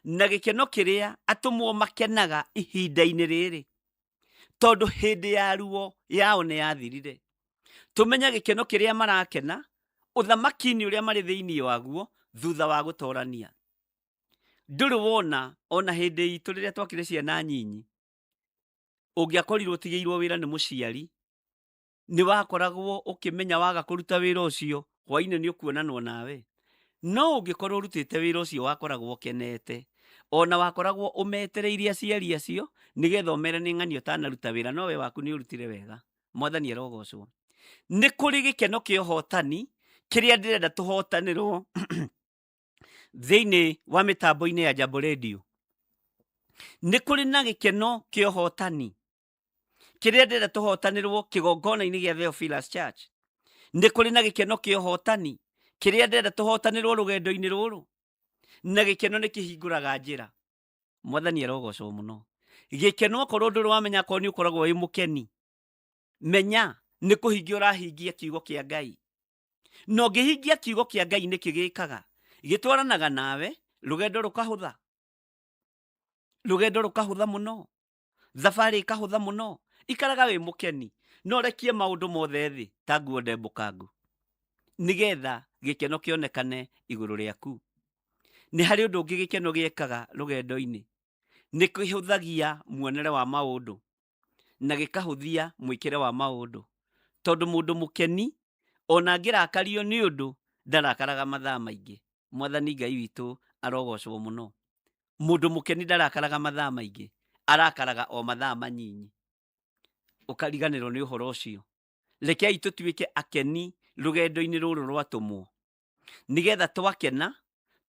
na gĩkeno kĩrĩa atũmwo makenaga ihinda-inĩ rĩrĩ, tondũ hĩndĩ ya ruo yao nĩ yathirire. Tũmenya gĩkeno kĩrĩa marakena ũthamaki-inĩ ũrĩa marĩ thĩinĩ waguo thutha wa gũtoorania. Ndũrĩ wona ona hĩndĩ itũ rĩrĩa twakĩrĩ ciana nyinyi, ũngĩakorirwo ũtigĩirwo wĩra nĩ mũciari, nĩ wakoragwo ũkĩmenya waga kũruta wĩra ũcio, hwaĩ-inĩ nĩ ũkuonanwo nawe. No ũngĩkorwo ũrutĩte wĩra ũcio wakoragwo ũkenete, ona wakoragwo ũmetereirie aciari acio nĩgetha ũmere nĩ ng'ani ũtanaruta wĩra, no we waku nĩ ũrutire wega. Mwathani arogocwo. Nĩ kũrĩ gĩkeno kĩa ũhotani kĩrĩa ndĩrenda tũhotanĩrwo thĩinĩ wa mĩtambo-inĩ ya Jambo Radio. Nĩ kũrĩ na gĩkeno kĩa ũhotani kĩrĩa ndĩrenda tũhotanĩrwo kĩgongona-inĩ gĩa Theophilus Church. Nĩ kũrĩ na gĩkeno kĩa ũhotani kĩrĩa ndĩrenda tũhotanĩrwo rũgendo-inĩ rũrũ, na gĩkeno nĩ kĩhingũraga njĩra. Mwathani arogocwo mũno. Gĩkeno okorwo ndũrĩ wamenya korwo nĩ ũkoragwo wĩ mũkeni, menya nĩ kũhingia ũrahingia kiugo kĩa Ngai. Na ũngĩhingia kiugo kĩa Ngai nĩ kĩgĩkaga, gĩtwaranaga nawe, rũgendo rũkahũtha. Rũgendo rũkahũtha mũno, thabarĩ ĩkahũtha mũno. Ikaraga wĩ mũkeni, no rekie maũndũ mothe thĩ ta nguo ndembũkangu, nĩgetha gĩkeno kĩonekane igũrũ rĩaku. Nĩ harĩ ũndũ ũngĩ gĩkeno gĩekaga rũgendo-inĩ, nĩ kĩhũthagia muonere wa maũndũ na gĩkahũthia mwĩkĩre wa maũndũ. Tondũ mũndũ mũkeni ona angĩrakario nĩ ũndũ ndarakaraga mathaa maingĩ. Mwathani Ngai witũ arogocwo mũno. Mũndũ mũkeni ndarakaraga mathaa maingĩ, arakaraga o mathaa manyinyi. Ũkariganĩrwo nĩ ũhoro ũcio. Rekei tũtuĩke akeni rũgendo-inĩ rũrũ rwatũmwo, nĩgetha twakena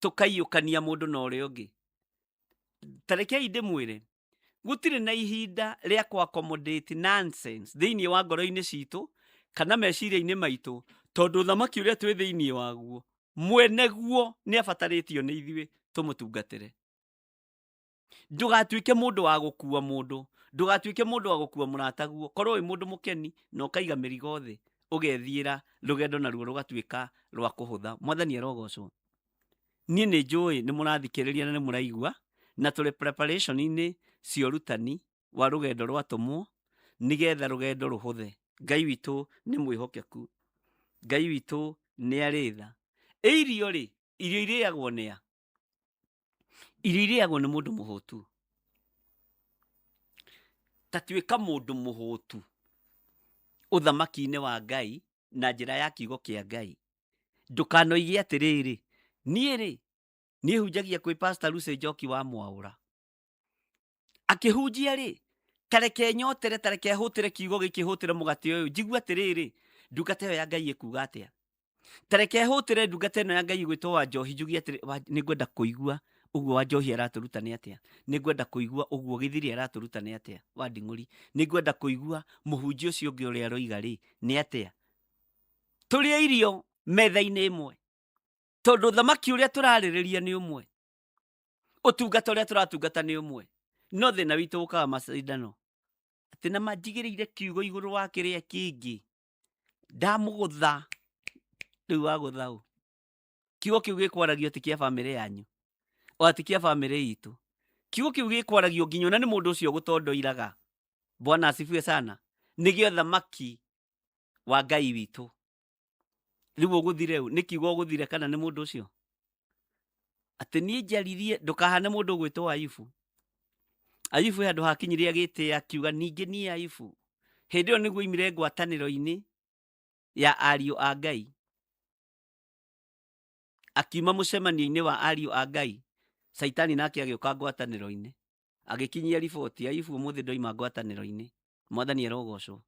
tũkaiyũkania mũndũ na ũrĩa ũngĩ. Tarekei ndĩmwĩre, gũtirĩ na ihinda rĩa kũ-accommodate nonsense thĩinĩ wa ngoro-inĩ citũ kana meciria-inĩ maitũ, tondũ thamaki ũrĩa twĩ thĩinĩ waguo mwene guo nĩ abatarĩtio nĩ ithuĩ tũmũtungatĩre. Ndũgatuĩke mũndũ wa gũkua mũndũ, ndũgatuĩke mũndũ wa gũkua mũrataguo. Korwo wĩ mũndũ mũkeni na ũkaiga mĩrigo thĩ, ũgethiĩra, rũgendo naruo rũgatuĩka rwa kũhũtha. Mwathani arogocwo. Niĩ nĩ njũĩ nĩ mũrathikĩrĩria na nĩ mũraigua, na tũrĩ preparation-inĩ cia ũrutani wa rũgendo rwatũmwo, nĩgetha rũgendo rũhũthe. Ngai witũ nĩ mwĩhokeku. Ngai witũ nĩ arĩ tha. Irio rĩ, irio irĩagwo nĩ a? Irio irĩagwo nĩ mũndũ mũhũtu. Ta tuĩka mũndũ mũhũtu ũthamaki-inĩ wa Ngai na njĩra ya kiugo kĩa Ngai. Ndũkanoige atĩrĩrĩ, niĩ rĩ, niĩ hunjagia kwĩ Pastor Lucy Njoki wa Mwaũra. Akĩhunjia rĩ, tareke nyotere, tareke hũtĩre kiugo gĩkĩ, hũtĩre mũgate ũyũ, njigue atĩrĩrĩ, ndungata ĩyo ya Ngai ĩkuuga atĩa. Tareke hũtĩre ndungata ĩno ya Ngai gwĩtwo Wanjohi, njugie atĩrĩ, nĩngwenda kũigua ũguo Wanjohi aratũruta nĩ atĩa. Nĩngwenda kũigua ũguo Gĩthiri aratũruta nĩ atĩa. Wa Nding'ũri, nĩngwenda kũigua mũhunjia ũcio ũngĩ ũrĩa aroiga rĩ, nĩ atĩa. Tũrĩe irio metha-inĩ ĩmwe, tondu thamaki uria turaririria ni umwe, utungata uria turatungata ni umwe, no thina witu ukaga macindano ati na manjigiriire kiugo iguru wa kiria kingi ndamugutha riu wagutha u kiugo kiu gikwaragio ti kia family yanyu o ti kia family itu, kiugo kiu gikwaragio nginya ona ni mundu ucio gutondoiraga. Bwana asifiwe sana. Nigio thamaki wa Ngai witu. Riu uguthire u ni kiugo uguthire kana ni mundu ucio ati nie njaririe ndukahane mundu gwitwo Ayubu. Ayubu handu hakinyirie agite akiuga ninge ni Ayubu hindi yo niguo imire ngwataniro-ini ya ariũ a Ngai, akiuma mucemanio-ini wa ariũ a Ngai, Saitani nake agĩũka ngwatanĩro-inĩ agĩkinyia riboti, Ayubu ũmũthĩ ndoima ngwatanĩro-inĩ, Mwathani arogocwo,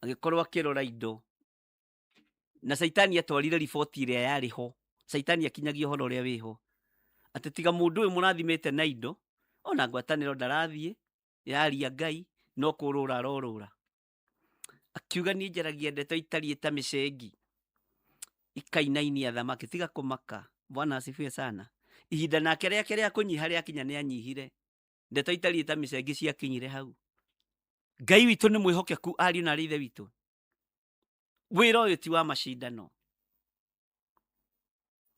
agĩkorwo akĩrora indo na Saitani atwarire riboti ĩrĩa yarĩ ho. Saitani akinyagia ũhoro ũrĩa wĩho atĩ tiga mũndũ ũyũ mũrathimĩte na indo, ona ngwatanĩro ndarathiĩ yaria Ngai, no kũrũra arorũra. Akiuga niĩ njaragia ndeto itariĩ ta mĩcengi ikainainia thamaki, tiga kũmaka. Bwana asifiwe sana. Ihinda nake rĩake rĩa kũnyiha rĩakinya nĩ anyihire, ndeto itariĩ ta mĩcengi ciakinyire hau. Ngai witũ nĩ mwĩhokeku, ariũ na ithe witũ. Wĩra ũyũ ti wa macindano.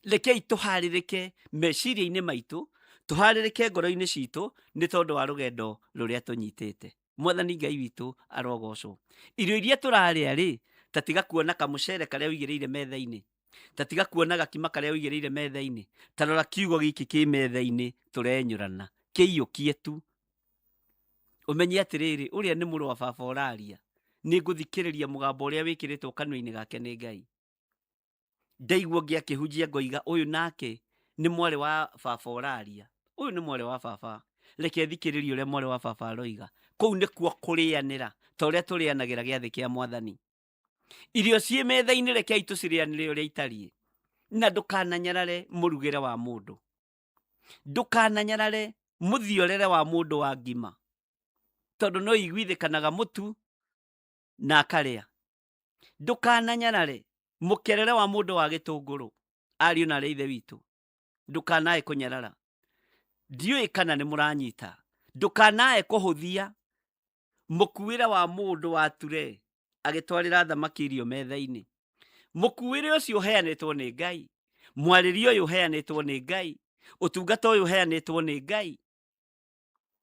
Rekei tũharĩrĩke meciria-inĩ maitũ, tũharĩrĩke ngoro-inĩ citũ nĩ tondũ wa rũgendo rũrĩa tũnyitĩte. Mwathani Ngai witũ arogocwo. Irio iria tũrarĩa rĩ, ta tiga kuona kamũcere karĩa ũigĩrĩire metha-inĩ, ta tiga kuona gakima karĩa ũigĩrĩire metha-inĩ, ta rora kiugo gĩkĩ kĩ metha-inĩ tũrenyũrana, kĩiyũkie tu. Ũmenye atĩrĩrĩ, ũrĩa nĩ mũrũ wa baba ũraria, nĩ ngũthikĩrĩria mũgambo ũrĩa wĩkĩrĩtwo kanua-inĩ gake nĩ Ngai. Ndaigua ngĩakĩhunjia ngoiga ũyũ nake nĩ mwarĩ wa baba ũraria, ũyũ nĩ mwarĩ wa baba, reke thikĩrĩrie ũrĩa mwarĩ wa baba aroiga. Kũu nĩkuo kũrĩanĩra ta ũrĩa tũrĩanagĩra gĩathĩ kĩa Mwathani. Irio ciĩ metha-inĩ rekei tũcirĩanĩre ũrĩa itariĩ, na ndũkananyarare mũrugĩre wa mũndũ, ndũkananyarare mũthiorere wa mũndũ wa ngima, tondũ no iguithĩkanaga mũtu na akarĩa. Ndũkananyarare mũkerere wa mũndũ wa gĩtũngũrũ, ariũ na ithe witũ, ndũkanae kũnyarara. Ndiũĩ kana nĩ mũranyita. Ndũkanae kũhũthia mũkuĩre wa mũndũ wa ture agĩtwarĩra thamaki irio metha-inĩ. Mũkuĩre ũcio ũheanĩtwo nĩ Ngai, mwarĩrie ũyũ ũheanĩtwo nĩ Ngai, ũtungata ũyũ ũheanĩtwo nĩ Ngai.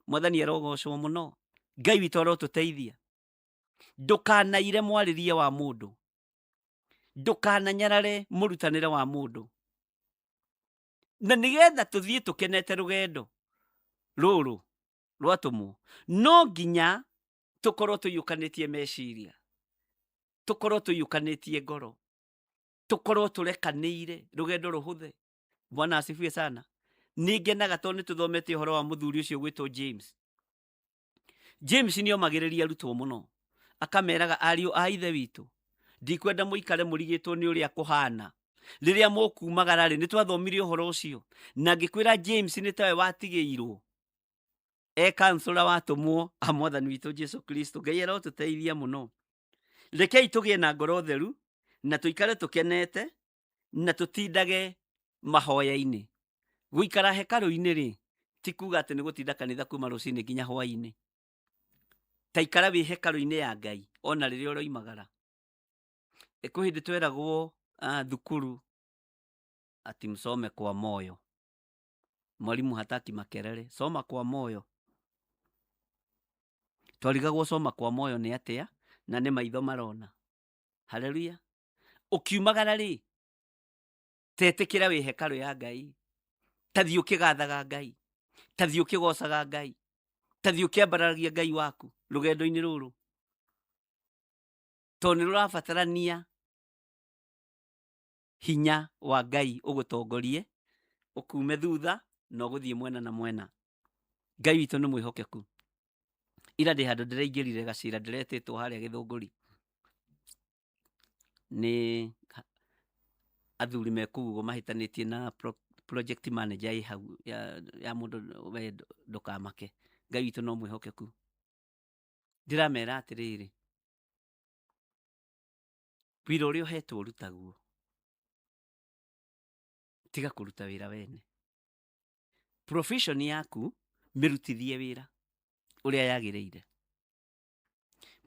Mwathani arogocwo mũno. Ngai witũ arotũteithia. Ndũkanaire mwarĩrie wa mũndũ, ndũkananyarare mũrutanĩre wa mũndũ, na nĩgetha tũthiĩ tũkenete rũgendo rũrũ rwatũmwo, no nginya tũkorwo tũiyũkanĩtie meciria, tũkorwo tũiyũkanĩtie ngoro, tũkorwo tũrekanĩire rũgendo rũhũthe. Bwana asifiwe sana. Nĩngenaga tondũ nĩtũthomete ũhoro wa mũthuri ũcio gwĩtwo James. James nĩomagĩrĩria arutwo mũno, akameraga ariũ a ithe witũ, ndikwenda mũikare mũrigĩtwo nĩ ũrĩa kũhana. Rĩrĩa mũkumagara rĩ, nĩtwathomire ũhoro ũcio, na ngĩkwĩra James nĩ tawe watigĩirwo kansũra watũmwo a Mwathani witũ Jesu Kristo. Ngai arotũteithia mũno. Rekei tũgĩe na ngoro theru na tũikare tũkenete na tũtindage mahoya-inĩ. Gũikara hekarũ-inĩ rĩ, ti kuga atĩ nĩ gũtinda kanitha kuma rũcinĩ nginya hwaĩ-inĩ. Ta ikara wĩ hekarũ-inĩ ya Ngai ona rĩrĩa ũroimagara. Kwĩ hĩndĩ tweragwo thukuru ati msome kwa moyo, mwalimu hataki makelele, soma kwa moyo. Twarigagwo soma kwa moyo nĩ atĩa, na nĩ maitho marona. Haleluya. Ũkiumagara rĩ, tetĩkĩra wĩ hekarũ ya Ngai, ta thiĩ ũkĩgathaga Ngai, ta thiĩ ũkĩgocaga Ngai, ta thiĩ ũkĩambararagia Ngai waku rũgendo-inĩ rũrũ, tondũ nĩ rũrabatarania hinya wa Ngai ũgũtongorie, ũkume thutha na ũgũthiĩ mwena na mwena. Ngai witũ nĩ mwĩhokeku. Ira ndĩ handũ ndĩraingĩrire gacira ndĩretĩtwo harĩa Gĩthũngũri nĩ athuri me kũu ũguo mahĩtanĩtie na project manager ĩ hau ya mũndũ we ndũkamake. Ngai witũ no mwĩhokeku. Ndĩramera atĩrĩrĩ, wĩra ũrĩa ũhetwo ũrutagwo. tiga kuruta wĩra wene. Profession yaku mĩrutithie wĩra ũrĩa yagĩrĩire.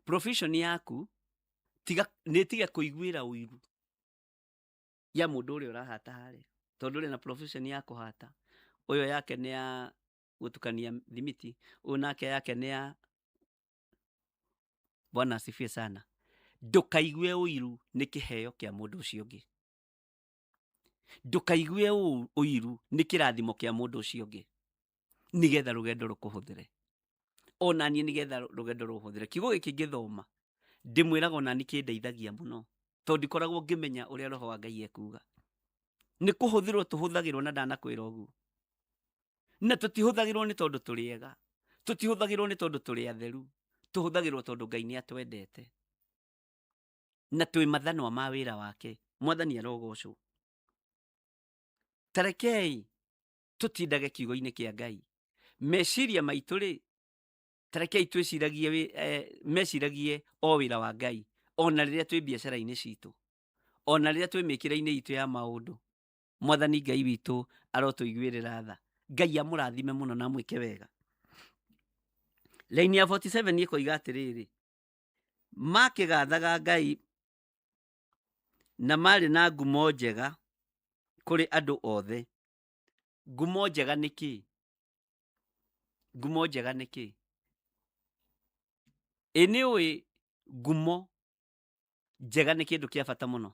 Profession yaku nĩtige kũiguĩra ũiru ya mũndũ ũrĩa ũrahata harĩa, tondũ ũrĩ na profession ya kũhata, ũyũ yake nĩ ya gũtukania thimiti, ũyũ nake yake nĩ ya Bwana asifiwe sana. Ndũkaigue ũiru nĩ kĩheo kĩa mũndũ ũcio ũngĩ. Ndũkaigue ũiru nĩ kĩrathimo kĩa mũndũ ũcio ũngĩ, nĩgetha rũgendo rũkũhũthĩre. Ona niĩ nĩgetha rũgendo rũhũthĩre. Kiugo gĩkĩ ngĩthoma ndĩmwĩraga ona niĩ kĩndeithagia mũno, tondũ ndikoragwo ngĩmenya ũrĩa Roho wa Ngai ekuga. Nĩ kũhũthĩrwo tũhũthagĩrwo na ndanakwĩra ũguo. Na tũtihũthagĩrwo nĩ tondũ tũrĩ ega, tũtihũthagĩrwo nĩ tondũ tũrĩ atheru, tũhũthagĩrwo tondũ Ngai nĩ atwendete. Na twĩ mathanwa ma wĩra wake. Mwathani arogocwo. Tarekei tũtindage kiugo-inĩ kĩa Ngai. Meciria maitũ rĩ, tarekei meciragie o wĩra wa Ngai, ona rĩrĩa twĩ biacara-inĩ citũ, ona rĩrĩa twĩ mĩkĩra-inĩ itũ ya maũndũ. Mwathani Ngai witũ arotũiguĩrĩra tha. Ngai amũrathime mũno na mwĩke wega. Raini ya 47 ĩkoiga atĩrĩrĩ, makĩgathaga Ngai na marĩ na ngumo njega kũrĩ andũ othe. Ngumo njega nĩ kĩ? Ngumo njega nĩ kĩ? Ĩ nĩũĩ ngumo njega nĩ kĩndũ kĩa bata mũno?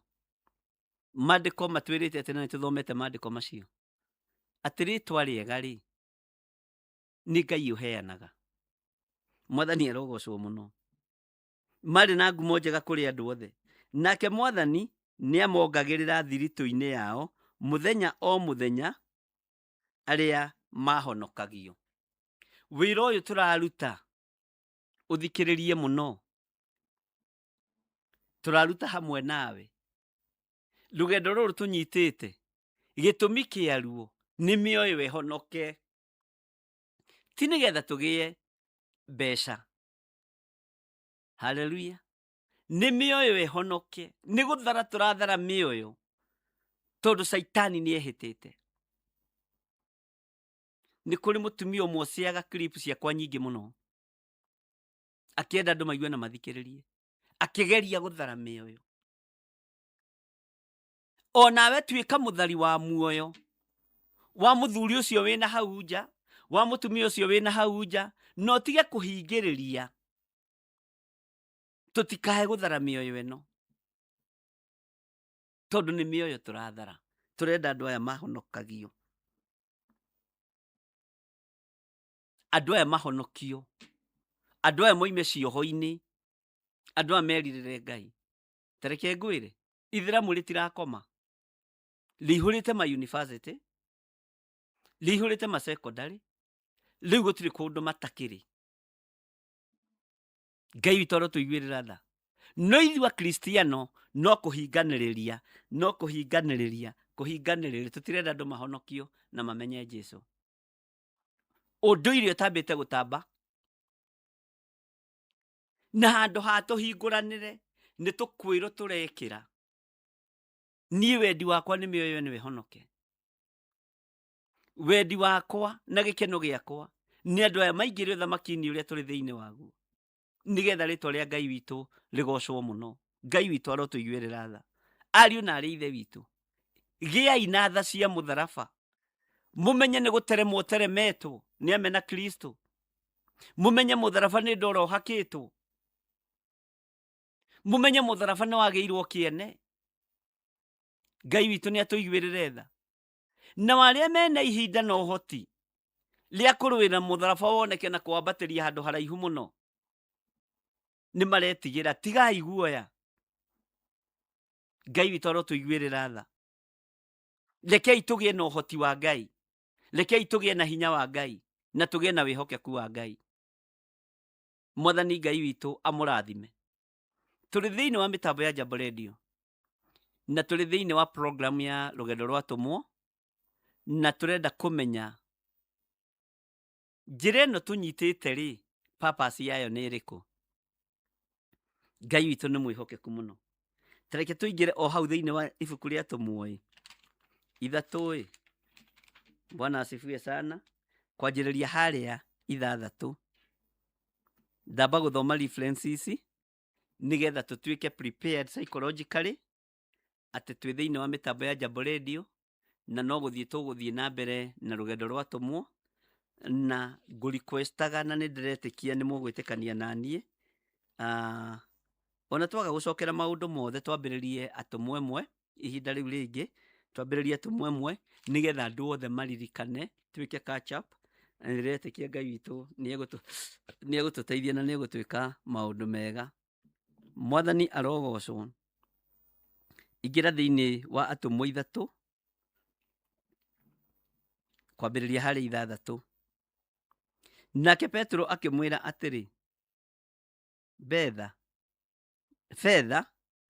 Maandĩko matwĩrĩte atĩ na nĩtũthomete maandĩko macio, atĩ rĩtwa rĩega rĩ, nĩ Ngai ũheanaga. Mwathani arogocwo mũno. Marĩ na ngumo njega kũrĩ andũ othe. Nake Mwathani nĩamongagĩrĩra thiritũ-inĩ yao mũthenya o mũthenya arĩa mahonokagio. Wĩra ũyũ tũraruta, ũthikĩrĩrie mũno, tũraruta hamwe nawe. Rũgendo rũrũ tũnyitĩte, gĩtũmi kĩaruo nĩ mĩoyo ĩhonoke. Ti nĩgetha tũgĩe mbeca. Haleluya. Nĩ mĩoyo ĩhonoke. Nĩ gũthara tũrathara mĩoyo, tondũ Saitani nĩehĩtĩte. Nĩ kũrĩ mũtumia ũmwe ũceaga clip ciakwa nyingĩ mũno, akĩenda andũ maigue na mathikĩrĩrie, akĩgeria gũthara mĩoyo. Onawe tuĩka mũthari wa muoyo, wa mũthuri ũcio wĩna hau nja, wa mũtumia ũcio wĩna hau nja, no tige kũhingĩrĩria. Tũtikae gũthara mĩoyo ĩno, tondũ nĩ mĩoyo tũrathara. Tũrenda andũ aya mahonokagio. Andũ aya mahonokio. Andũ aya moime cioho-inĩ. Andũ aya merirĩre Ngai. Tareke ngwĩre, Ithĩramu rĩtirakoma. Rĩihũrĩte ma university, rĩihũrĩte ma secondary, rĩu gũtirĩ kũndũ matakĩrĩ. Ngai witũ arotũiguĩrĩra tha. No ithuĩ Akristiano no kũhinganĩrĩria, no kũhinganĩrĩria. Tũtirenda andũ mahonokio na mamenye Jesũ. Ũndũire ũtambĩte gũtamba, na handũ ha tũhingũranĩre nĩ tũkwĩrwo tũrekĩra. Niĩ wendi wakwa nĩ mĩoyo nĩ wĩhonoke. Wendi wakwa na gĩkeno gĩakwa nĩ andũ aya maingĩre ũthamaki-inĩ ũrĩa tũrĩ thĩinĩ waguo, nĩgetha rĩtwa rĩa Ngai witũ rĩgocwo mũno. Ngai witũ arotũiguĩrĩra tha. Ariũ na arĩ ithe witũ, gĩai na tha cia mũtharaba. Mũmenye nĩ gũteremwo teremetwo nĩ amena Kristo. Mũmenye mũtharaba nĩ ndoro hakĩtwo. Mũmenye mũtharaba nĩ wagĩirwo kĩene. Ngai witũ nĩ atũiguĩrĩre tha. Na arĩa mena ihinda na ũhoti rĩa kũrũĩra mũtharaba woneke na kwambatĩria handũ haraihu mũno, nĩ maretigĩra. Tigai guoya. Ngai witũ arotũiguĩrĩra tha. Rekei tũgĩe na ũhoti wa Ngai. Rekei tũgĩe na hinya wa Ngai, na tũgĩe na wĩhokeku wa Ngai. Mwathani Ngai witũ amũrathime. Tũrĩ thĩinĩ wa mĩtambo ya Jambo Radio, na tũrĩ thĩinĩ wa program ya rũgendo rwa tũmwo, na tũrenda kũmenya njĩra ĩno tũnyitĩte rĩ, purpose yayo nĩ ĩrĩkũ. Ngai witũ nĩ mwĩhokeku mũno. Tareke tũingĩre o hau thĩinĩ wa ibuku rĩa tũmwo. ithatũ Bwana asifiwe sana. Kwanjĩrĩria harĩa 6 ndamba gũthoma references nĩgetha tũtuĩke prepared psychologically atĩ twĩ thĩinĩ wa mĩtambo ya Jambo Radio na no gũthiĩ tũgũthiĩ na mbere na rũgendo rwatũmwo, na ngũrequestaga na nĩndĩretĩkia nĩ mũgwĩtĩkania naniĩ ona twaga gũcokera maũndũ mothe twambĩrĩrie atũmwo ĩmwe ihinda rĩu rĩngĩ, twambĩrĩrie atũmwo ĩmwe nĩgetha andũ othe maririkane tuĩke catch up. Na nĩndĩretĩkia Ngai witũ nĩegũtũteithia na nĩegũtwĩka maũndũ mega. Mwathani arogocwo. Ingĩra thĩinĩ wa atũmwo 3 kwambĩrĩria harĩ 6. Nake Petro akĩmwĩra atĩrĩ, betha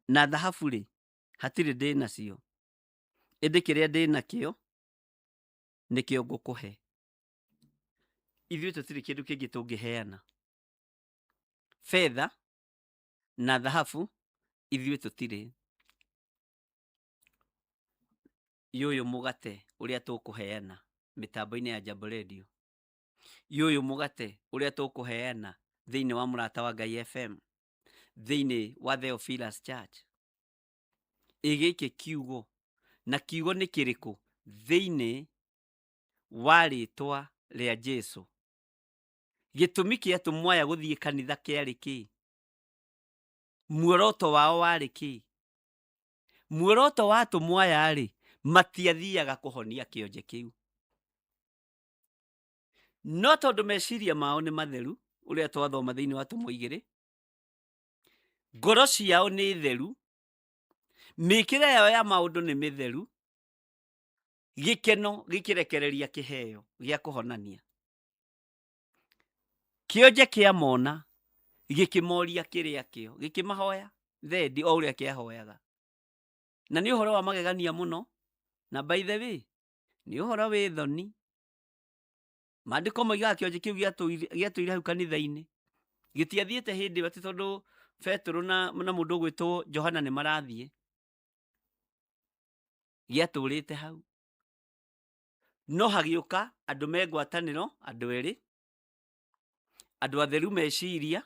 na thahabu-rĩ, hatirĩ ndĩ nacio, ĩndĩ kĩrĩa ndĩ nakĩo nĩkĩo ngũkũhe. Ithuĩ tũtirĩ kĩndũ kĩngĩ tũngĩheana. Betha na thahabu ithuĩ tũtirĩ. Yũyũ mũgate ũrĩa tũkũheana mĩtambo-inĩ ya Jambo Radio, yũyũ mũgate ũrĩa tũkũheana thĩinĩ wa Mũrata wa Ngai FM, thĩinĩ wa Theophilus Church, gĩkĩ kiugo, na kiugo nĩ kĩrĩkũ? Thĩinĩ wa rĩtwa rĩa Jesũ. Gĩtũmi kĩa atũmwo aya gũthiĩ kanitha kĩarĩ kĩ? Muoroto wao warĩ kĩ? Muoroto wa atũmwo aya-rĩ, matiathiaga kũhonia kĩonje kĩu, no tondũ meciria mao nĩ matheru, ũrĩa twathoma thĩinĩ wa atũmwo 2, ngoro ciao nĩ theru, mĩkĩre yao ya maũndũ nĩ mĩtheru, gĩkeno gĩkĩrekereria kĩheo gĩa kũhonania. Kĩonje kĩa mona gĩkĩmoria kĩrĩa kĩo, gĩkĩmahoya thendi o ũrĩa kĩahoyaga. Na nĩ ũhoro wa magegania mũno, na by the way nĩ ũhoro wĩ thoni. Maandĩko moigaga kĩonje kĩu gĩatũire hau kanitha-inĩ gĩtiathiĩte hĩndĩ atĩ tondũ Petro na mũndũ ũgwĩtwo Johana nĩ marathiĩ, gĩatũrĩte hau. No hagĩũka andũ me ngwatanĩro, andũ erĩ, andũ atheru meciria,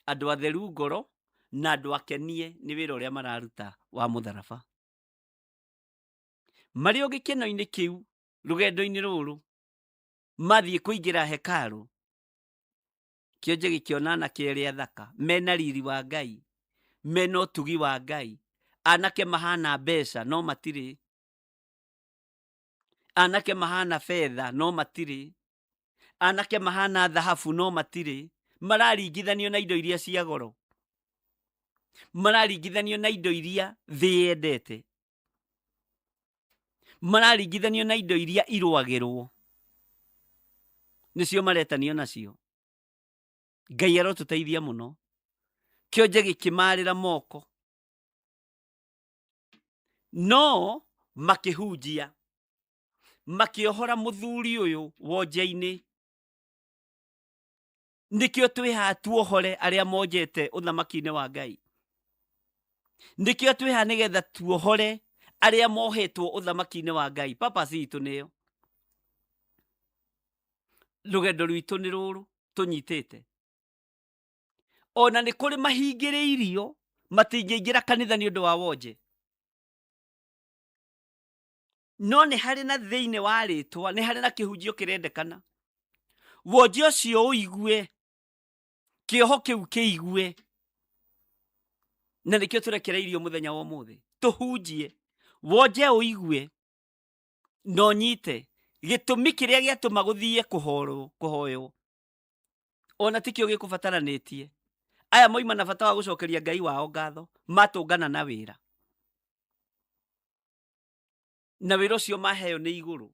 andũ atheru ngoro, na andũ akenie nĩ wĩra ũrĩa mararuta wa mũtharaba. Marĩ o gĩkeno-inĩ kĩu, rũgendo-inĩ rũrũ, mathiĩ kũingĩra hekarũ, kĩonje gĩkĩona anake erĩ athaka, mena riri wa Ngai, mena ũtugi wa Ngai, anake mahana mbeca no matirĩ, anake mahana betha no matirĩ, anake mahana thahabu no matirĩ, mararingithanio na indo iria cia goro, mararingithanio na indo iria thĩ yendete, mararingithanio na indo iria irũagĩrwo, nĩcio maretanio nacio. Ngai arotũteithia mũno. Kĩonje gĩkĩmarĩra moko, no makĩhunjia, makĩohora mũthuri ũyũ wonje-inĩ. Nĩkĩo twĩhaha tuohore arĩa monjete ũthamaki-inĩ wa Ngai. Nĩkĩo twĩhaha nĩgetha tuohore arĩa mohetwo ũthamaki-inĩ wa Ngai. Purpose itũ nĩyo. Rũgendo rwitũ nĩ rũrũ tũnyitĩte. Ona nĩ kũrĩ mahingĩrĩirio matingĩingĩra kanitha nĩ ũndũ wa wonje. No nĩ harĩ na thĩinĩ wa rĩtwa, nĩ harĩ na kĩhunjio kĩrendekana. Wonje ũcio ũigue, kĩoho kĩu kĩigue. Na nĩkĩo tũrekereirio mũthenya wa ũmũthĩ. Tũhunjie, wonje ũigue, no nyite. Gĩtũmi kĩrĩa gĩatũma gũthiĩ kũhoywo, ona tikĩo gĩkũbataranĩtie. Aya moima na bata wa gũcokeria Ngai wao ngatho, matũngana na wĩra. Na wĩra ũcio maheo nĩ igũrũ,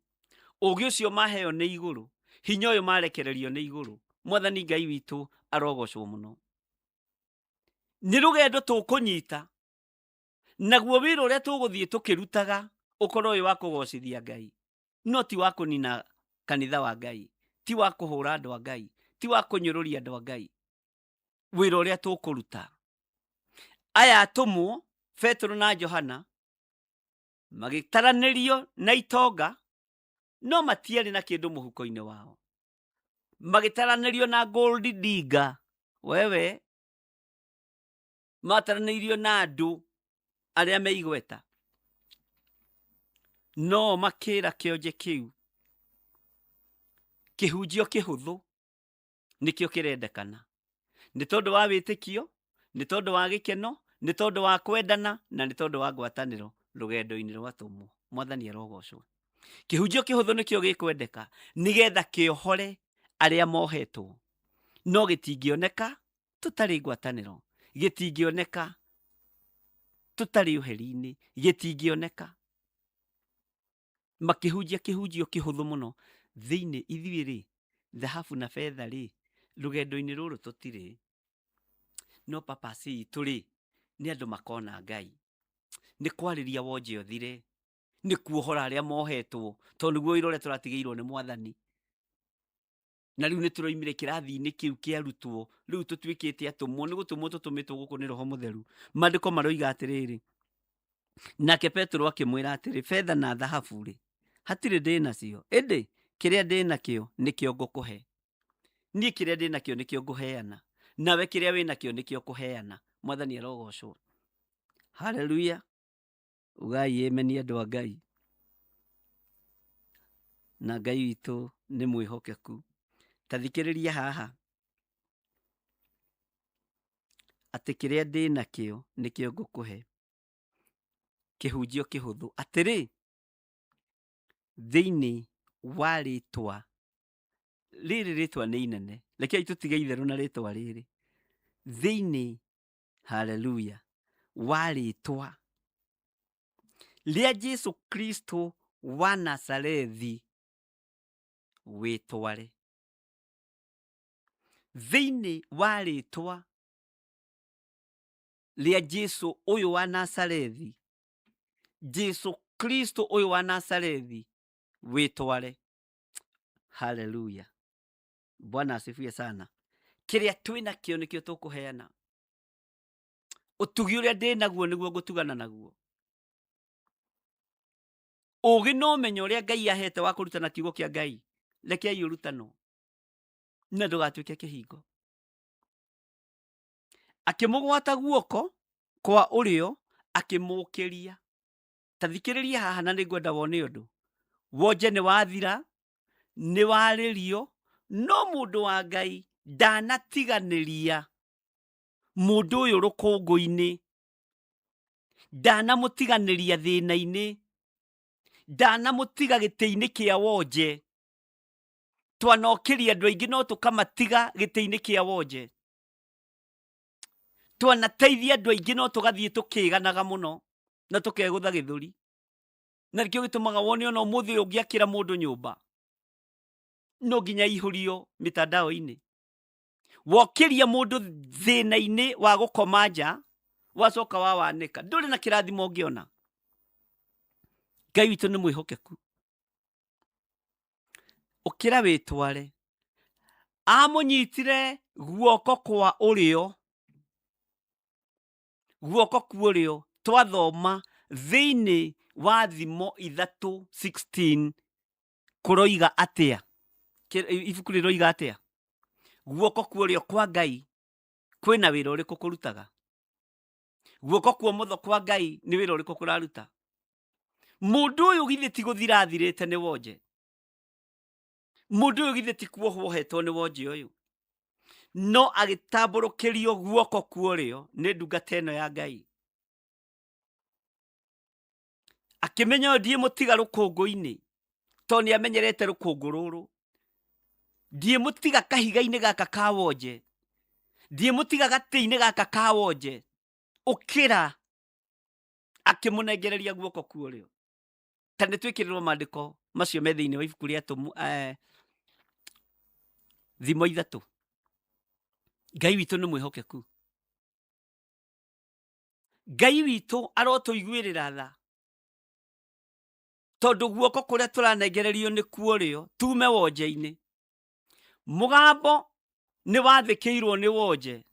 ũũgĩ ũcio maheo nĩ igũrũ, hinya ũyũ marekererio nĩ igũrũ. Mwathani Ngai witũ arogocwo mũno. Nĩ rũgendo tũkũnyita, naguo wĩra ũrĩa tũgũthiĩ tũkĩrutaga ũkorwo wĩ wa kũgocithia Ngai, no ti wa kũnina kanitha wa Ngai, ti wa kũhũra andũ a Ngai, ti wa kũnyũrũria andũ a Ngai. Wĩra ũrĩa tũkũruta, aya atũmwo Petro na Johana magĩtaranĩrio na itonga, no matiarĩ na kĩndũ mũhuko-inĩ wao. Magĩtaranĩrio na gold digger, wewe, mataranĩirio na andũ arĩa me igweta, no makĩra kĩonje kĩu kĩhunjio kĩhũthũ nĩkĩo kĩrendekana, nĩ tondũ wa wĩtĩkio, nĩ tondũ wa gĩkeno, nĩ tondũ wa kwendana, na nĩ tondũ wa ngwatanĩro rũgendo-inĩ rwa tũmwo. Mwathani arogocwo. Kĩhunjio kĩhũthũ nĩkĩo gĩkwendeka nĩgetha kĩohore arĩa mohetwo, no gĩtingĩoneka tũtarĩ ngwatanĩro, gĩtingĩoneka tũtarĩ ũheri-inĩ, gĩtingĩoneka. Makĩhunjia kĩhunjio kĩhũthũ mũno thĩinĩ. Ithuĩ rĩ, thahabu na betha rĩ, rũgendo-inĩ rũrũ tũtirĩ, no papasi itũ rĩ, nĩ andũ makona Ngai, nĩ kwarĩria wonje ũthire, nĩ kuohora arĩa mohetwo, tondũ nĩguo wĩra ũrĩa tũratigĩirwo nĩ Mwathani. Na rĩu nĩ tũroimire kĩrathi-inĩ kĩu kĩa arutwo, rĩu tũtuĩkĩte atũmwo, nĩ gũtũmwo tũtũmĩtwo gũkũ nĩ Roho Mũtheru. Maandĩko maroiga atĩrĩrĩ, nake Petero akĩmwĩra atĩrĩ, betha na thahabu rĩ, hatirĩ ndĩ nacio, ĩndĩ kĩrĩa ndĩ nakĩo nĩkĩo ngũkũhe. Niĩ kĩrĩa ndĩ nakĩo nĩkĩo ngũheana, nawe kĩrĩa wĩ nakĩo nĩkĩo kũheana. Mwathani arogocwo. Haleluya. Ugai amen, andũ a Ngai. Na Ngai witũ nĩ mwĩhokeku. Ta thikĩrĩria haha, atĩ kĩrĩa ndĩ nakĩo nĩkĩo ngũkũhe. Kĩhunjio kĩhũthũ atĩrĩ, thĩinĩ wa rĩtwa rĩrĩ, rĩtwa nĩ inene, rekei tũtige itherũ na rĩtwa rĩrĩ, thĩinĩ, haleluya, wa rĩtwa rĩa Jesu Kristo wa Nazarethi, wĩtware. Thĩinĩ wa rĩtwa rĩa Jesu ũyũ wa Nazarethi, Jesu Kristo ũyũ wa Nazarethi, wĩtware. Haleluya. Bwana asifiwe sana. Kĩrĩa twĩna kĩo nĩkĩo tũkũheana. Ũtugi ũrĩa ndĩ naguo nĩguo ngũtugana naguo. Ũũgĩ na ũmenyo ũrĩa Ngai ahete wa kũrutana kiugo kĩa Ngai, rekei ũrutanwo na ndũgatuĩke kĩhingo. Akĩmũgwata guoko kwa ũrĩo, akĩmũũkĩria. Ta thikĩrĩria haha na nĩngwenda wone ũndũ. Wonje nĩ wathira, nĩ warĩrio, no mũndũ wa Ngai ndanatiganĩria mũndũ ũyũ rũkũngũ-inĩ, ndanamũtiganĩria thĩna-inĩ, ndanamũtiga gĩtĩ-inĩ kĩa wonje. Twanokĩria andũ aingĩ no tũkamatiga gĩtĩ-inĩ kĩa wonje. Twanateithia andũ aingĩ no tũgathiĩ tũkĩganaga mũno na tũkegũtha gĩthũri. Na nĩkĩo gĩtũmaga wone ona ũmũthĩ ũyũ ũngĩakĩra mũndũ nyũmba, no nginya ihũrio mitandao-inĩ. Wokĩria mũndũ thĩna-inĩ wa gũkoma nja, wacoka wawanĩka, ndũrĩ na kĩrathimo ũngĩona. Ngai witũ nĩ mwĩhokeku. Ũkĩra wĩtware. Amũnyitire guoko kwa ũrĩo, guoko kwa ũrĩo, twathoma thĩinĩ wa Thimo 3:16 kũroiga atĩa? Ibuku rĩroiga atĩa? Guoko kwa ũrĩo kwa Ngai kwĩna wĩra ũrĩkũ kũrutaga? Guoko kwa ũmotho kwa Ngai nĩ wĩra ũrĩkũ kũraruta? Mũndũ ũyũ githĩ ti gũthira athirĩte nĩ wonje? Mũndũ ũyũ githĩ ti kuohwo hetwo nĩ wonje ũyũ? No agĩtambũrũkĩrio guoko kwa ũrĩo nĩ ndungata ĩno ya Ngai. Akĩmenya ũyũ ndiĩmũtiga rũkũngũ-inĩ, tondũ nĩamenyerete rũkũngũ rũrũ. Ndiĩmũtiga kahiga-inĩ gaka ka wonje, ndiĩmũtiga gatĩ-inĩ gaka ka wonje. Ũkĩra akĩmũnengereria guoko kwa ũrĩo. Ta nĩtwĩkĩrĩrwo maandĩko macio me thĩinĩ wa ibuku rĩa Thimo 3. Ngai witũ nĩ mwĩhokeku. Ngai witũ arotũiguĩrĩra tha, tondũ guoko kũrĩa tũranengererio nĩ kwa ũrĩo tume wonje-inĩ. Mũgambo nĩ wathĩkĩirwo nĩ wonje,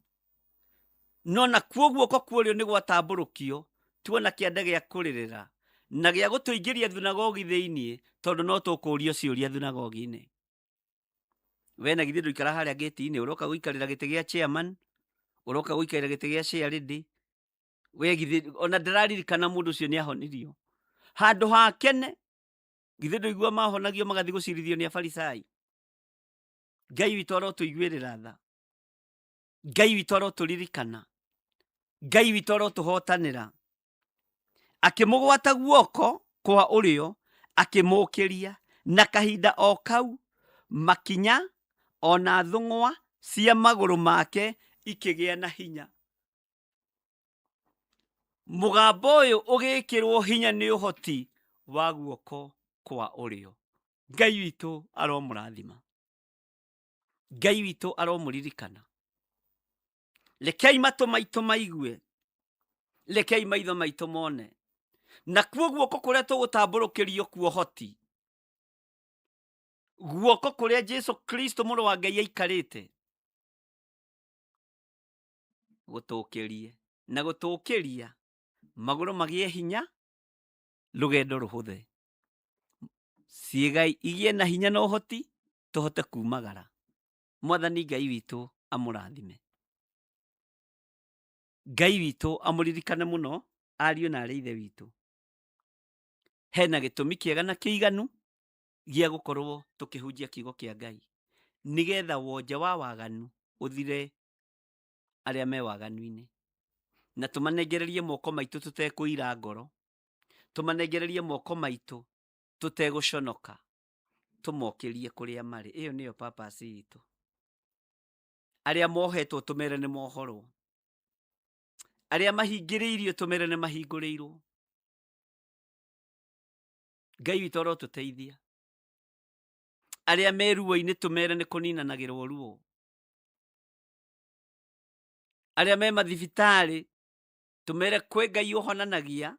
no nakuo guoko kwa ũrĩo nĩ gwatambũrũkio, tuona kĩande gĩa kũrĩrĩra na gĩa gũtũingĩria thunagogi thĩinĩ, tondũ no tũkũũrio ciũria thunagogi-inĩ. We na githĩ ndũikara harĩa gĩtĩ-inĩ, ũroka gũikarĩra gĩtĩ gĩa chairman, ũroka gũikarĩra gĩtĩ gĩa chairlady. We githĩ ona ndĩraririkana mũndũ ũcio nĩ ahonirio. Handũ hakene, githĩ ndũigua mahonagio magathiĩ gũcirithio nĩ afarisai. Ngai witũ arotũiguĩrĩra tha. Ngai witũ arotũririkana. Ngai witũ arotũhotanĩra. Akĩmũgwata guoko kwa ũrĩo, akĩmũũkĩria, na kahinda o kau makinya ona thũng'wa cia magũrũ make ikĩgĩa na hinya. Mũgambo ũyũ ũgĩkĩrwo hinya nĩ ũhoti wa guoko kwa ũrĩo. Ngai witũ aromũrathima. Ngai witũ aromũririkana. Rekei matũ maitũ maigue. Rekei maitho maitũ mone. Na kuo guoko kũrĩa tũgũtambũrũkĩrio kuo hoti. Guoko kũrĩa Jesu Kristo mũrũ wa Ngai aikarĩte. Gũtũũkĩrie. Na gũtũũkĩria magũrũ magĩe hinya, rũgendo rũhũthe. Ciĩga igĩe na hinya na ũhoti, tũhote kumagara. Mwathani Ngai witũ amũrathime. Ngai witũ amũririkane mũno, ariũ na arĩ ithe witũ. Hena gĩtũmi kĩega na kĩiganu gĩa gũkorwo tũkĩhunjia kiugo kĩa Ngai, nĩgetha wonja wa waganu ũthire arĩa me waganu-inĩ. Na tũmanengererie moko maitũ tũtekũira ngoro. Tũmanengererie moko maitũ tũtegũconoka. Tũmokĩrie kũrĩa marĩ. Ĩyo nĩyo purpose itũ. Arĩa mohetwo tũmere nĩ mohorwo. Arĩa mahingĩrĩirio tũmere nĩ mahingũrĩirwo. Ngai witũ arotũteithia. Arĩa me ruo-inĩ tũmere nĩ kũninanagĩrwo ruo. Arĩa me mathibitarĩ tũmere kwĩ Ngai ũhonanagia.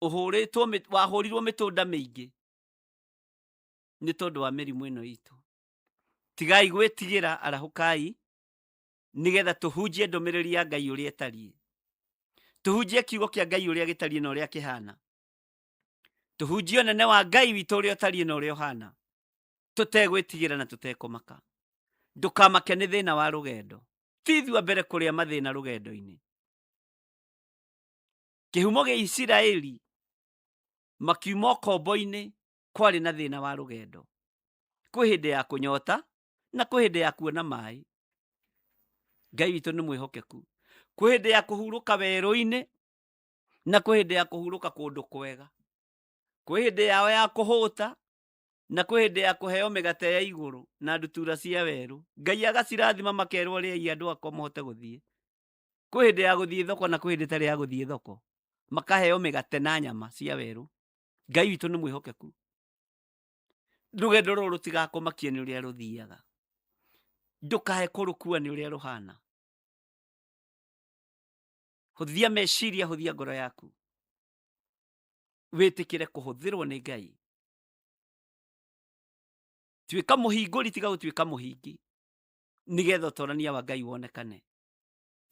Wahũrirwo mĩtũnda mĩingĩ nĩ tondũ wa mĩrimũ ĩno itũ. Tigai gwĩtigĩra, arahũkai, nĩgetha tũhunjie ndũmĩrĩri ya Ngai ũrĩa ĩtariĩ. Tũhunjie kiugo kĩa Ngai ũrĩa gĩtariĩ na ũrĩa kĩhana. Tũhunjie ũnene wa Ngai witũ ũrĩa ũtariĩ na ũrĩa ũhana. Tũtegwĩtigĩra na tũtekũmaka. Ndũkamake nĩ thĩna wa rũgendo. Tithua mbere kũrĩa mathĩna rũgendo-inĩ. Kĩhumo gĩa Isiraeli makiuma ũkombo-inĩ kwarĩ na thĩna wa rũgendo. Kwĩ hĩndĩ ya kũnyota na kwĩ hĩndĩ ya kuona maĩ. Ngai witũ nĩ mwĩhokeku. Kwĩ hĩndĩ ya kũhurũka werũ-inĩ na kwĩ hĩndĩ ya kũhurũka kũndũ kwega. Kwĩ hĩndĩ yao ya kũhũta na kwĩ hĩndĩ ya kũheo mĩgate ya igũrũ na ndutura cia werũ. Ngai agacirathima makerwo rĩai andũ akwa mũhote gũthiĩ. Kwĩ hĩndĩ ya gũthiĩ thoko na kwĩ hĩndĩ ĩtarĩ ya gũthiĩ thoko. Makaheo mĩgate na nyama cia werũ. Ngai witũ nĩ mwĩhokeku. Rũgendo rũrũ rũtigakũmakie nĩ ũrĩa rũthiaga. Ndũkae kũrũkua nĩ ũrĩa rũhana. Hũthia meciria, hũthia ngoro yaku. Wĩtĩkĩre kũhũthĩrwo nĩ Ngai. Tuĩka mũhingũri tiga gũtuĩka mũhingi, nĩgetha ũtonania wa Ngai wonekane.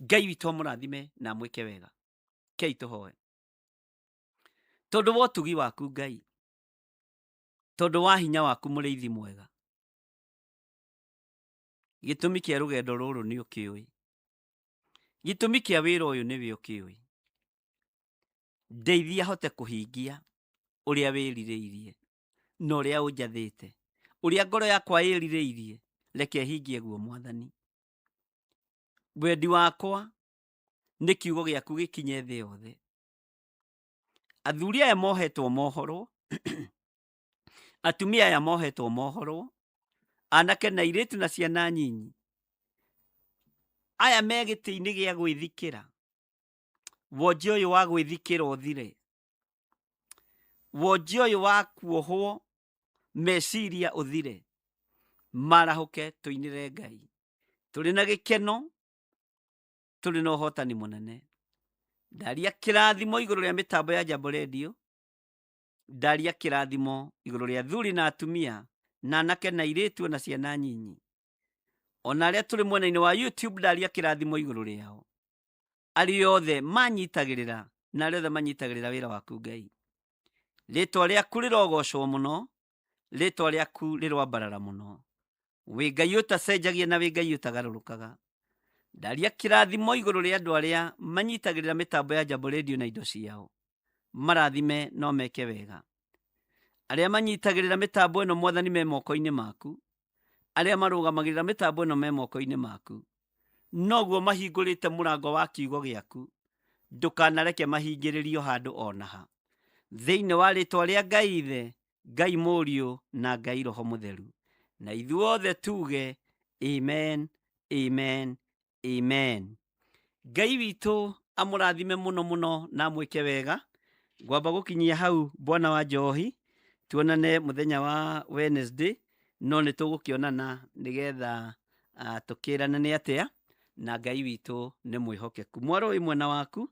Ngai witũ amũrathime na amwĩke wega. Kei tũhoe. Tondũ wa ũtugi waku Ngai, tondũ wa hinya waku mũrĩithi mwega, gĩtũmi kĩa rũgendo rũrũ nĩ ũkĩũĩ. Gĩtũmi kĩa wĩra ũyũ nĩwe ũkĩũĩ. Ndeithia hote kũhingia ũrĩa wĩrirĩirie na ũrĩa ũnjathĩte. Ũrĩa ngoro yakwa ĩrirĩirie, reke hingie guo Mwathani. Wendi wakwa nĩ kiugo gĩaku gĩkinye thĩ yothe. Athuri aya mohetwo mohorwo, atumia aya mohetwo mohorwo, anake na airĩtu na ciana nyinyi. Aya me gĩtĩ-inĩ gĩa gwĩthikĩra. Wonje ũyũ wa gwĩthikĩra ũthire. Wonje ũyũ wa kuohwo meciria ũthire. Marahũke tũinĩre Ngai. Tũrĩ na gĩkeno, tũrĩ na ũhotani mũnene. Ndaria kĩrathimo igũrũ rĩa mĩtambo ya Jambo Radio. Ndaria kĩrathimo igũrũ rĩa athuri na atumia, na anake na airĩtu na ciana nyinyi. Ona arĩa tũrĩ mwena-inĩ wa YouTube, ndaria kĩrathimo igũrũ rĩao. Arĩ othe manyitagĩrĩra na arĩa othe manyitagĩrĩra wĩra waku Ngai. Rĩtwa rĩaku rĩrogocwo mũno, rĩtwa rĩaku rĩrwambarara mũno. Wĩ Ngai ũtacenjagia na wĩ Ngai ũtagarũrũkaga. Ndaria kĩrathimo igũrũ rĩa andũ arĩa manyitagĩrĩra mĩtambo ya Jambo Radio na indo ciao. Marathime no meke wega. Arĩa manyitagĩrĩra mĩtambo ĩno Mwathani me moko-inĩ maku. Arĩa marũgamagĩrĩra mĩtambo ĩno me moko-inĩ maku. Noguo mahingũrĩte mũrango wa kiugo gĩaku. Ndũkanareke mahingĩrĩrio handũ onaha. Thĩinĩ wa rĩtwa rĩa Ngai Ithe, Ngai Mũriũ na Ngai Roho Mũtheru. Na ithuothe tuge amen, amen, amen. Ngai witũ amũrathime mũno mũno na mwĩke wega. Ngwamba gũkinyia hau Bwana wa Njohi. Tuonane mũthenya wa Wednesday, no nĩ tũgũkĩonana nĩgetha tũkĩrane nĩ atĩa, na Ngai witũ nĩ mwĩhokeku. Mwaro wĩ mwena waku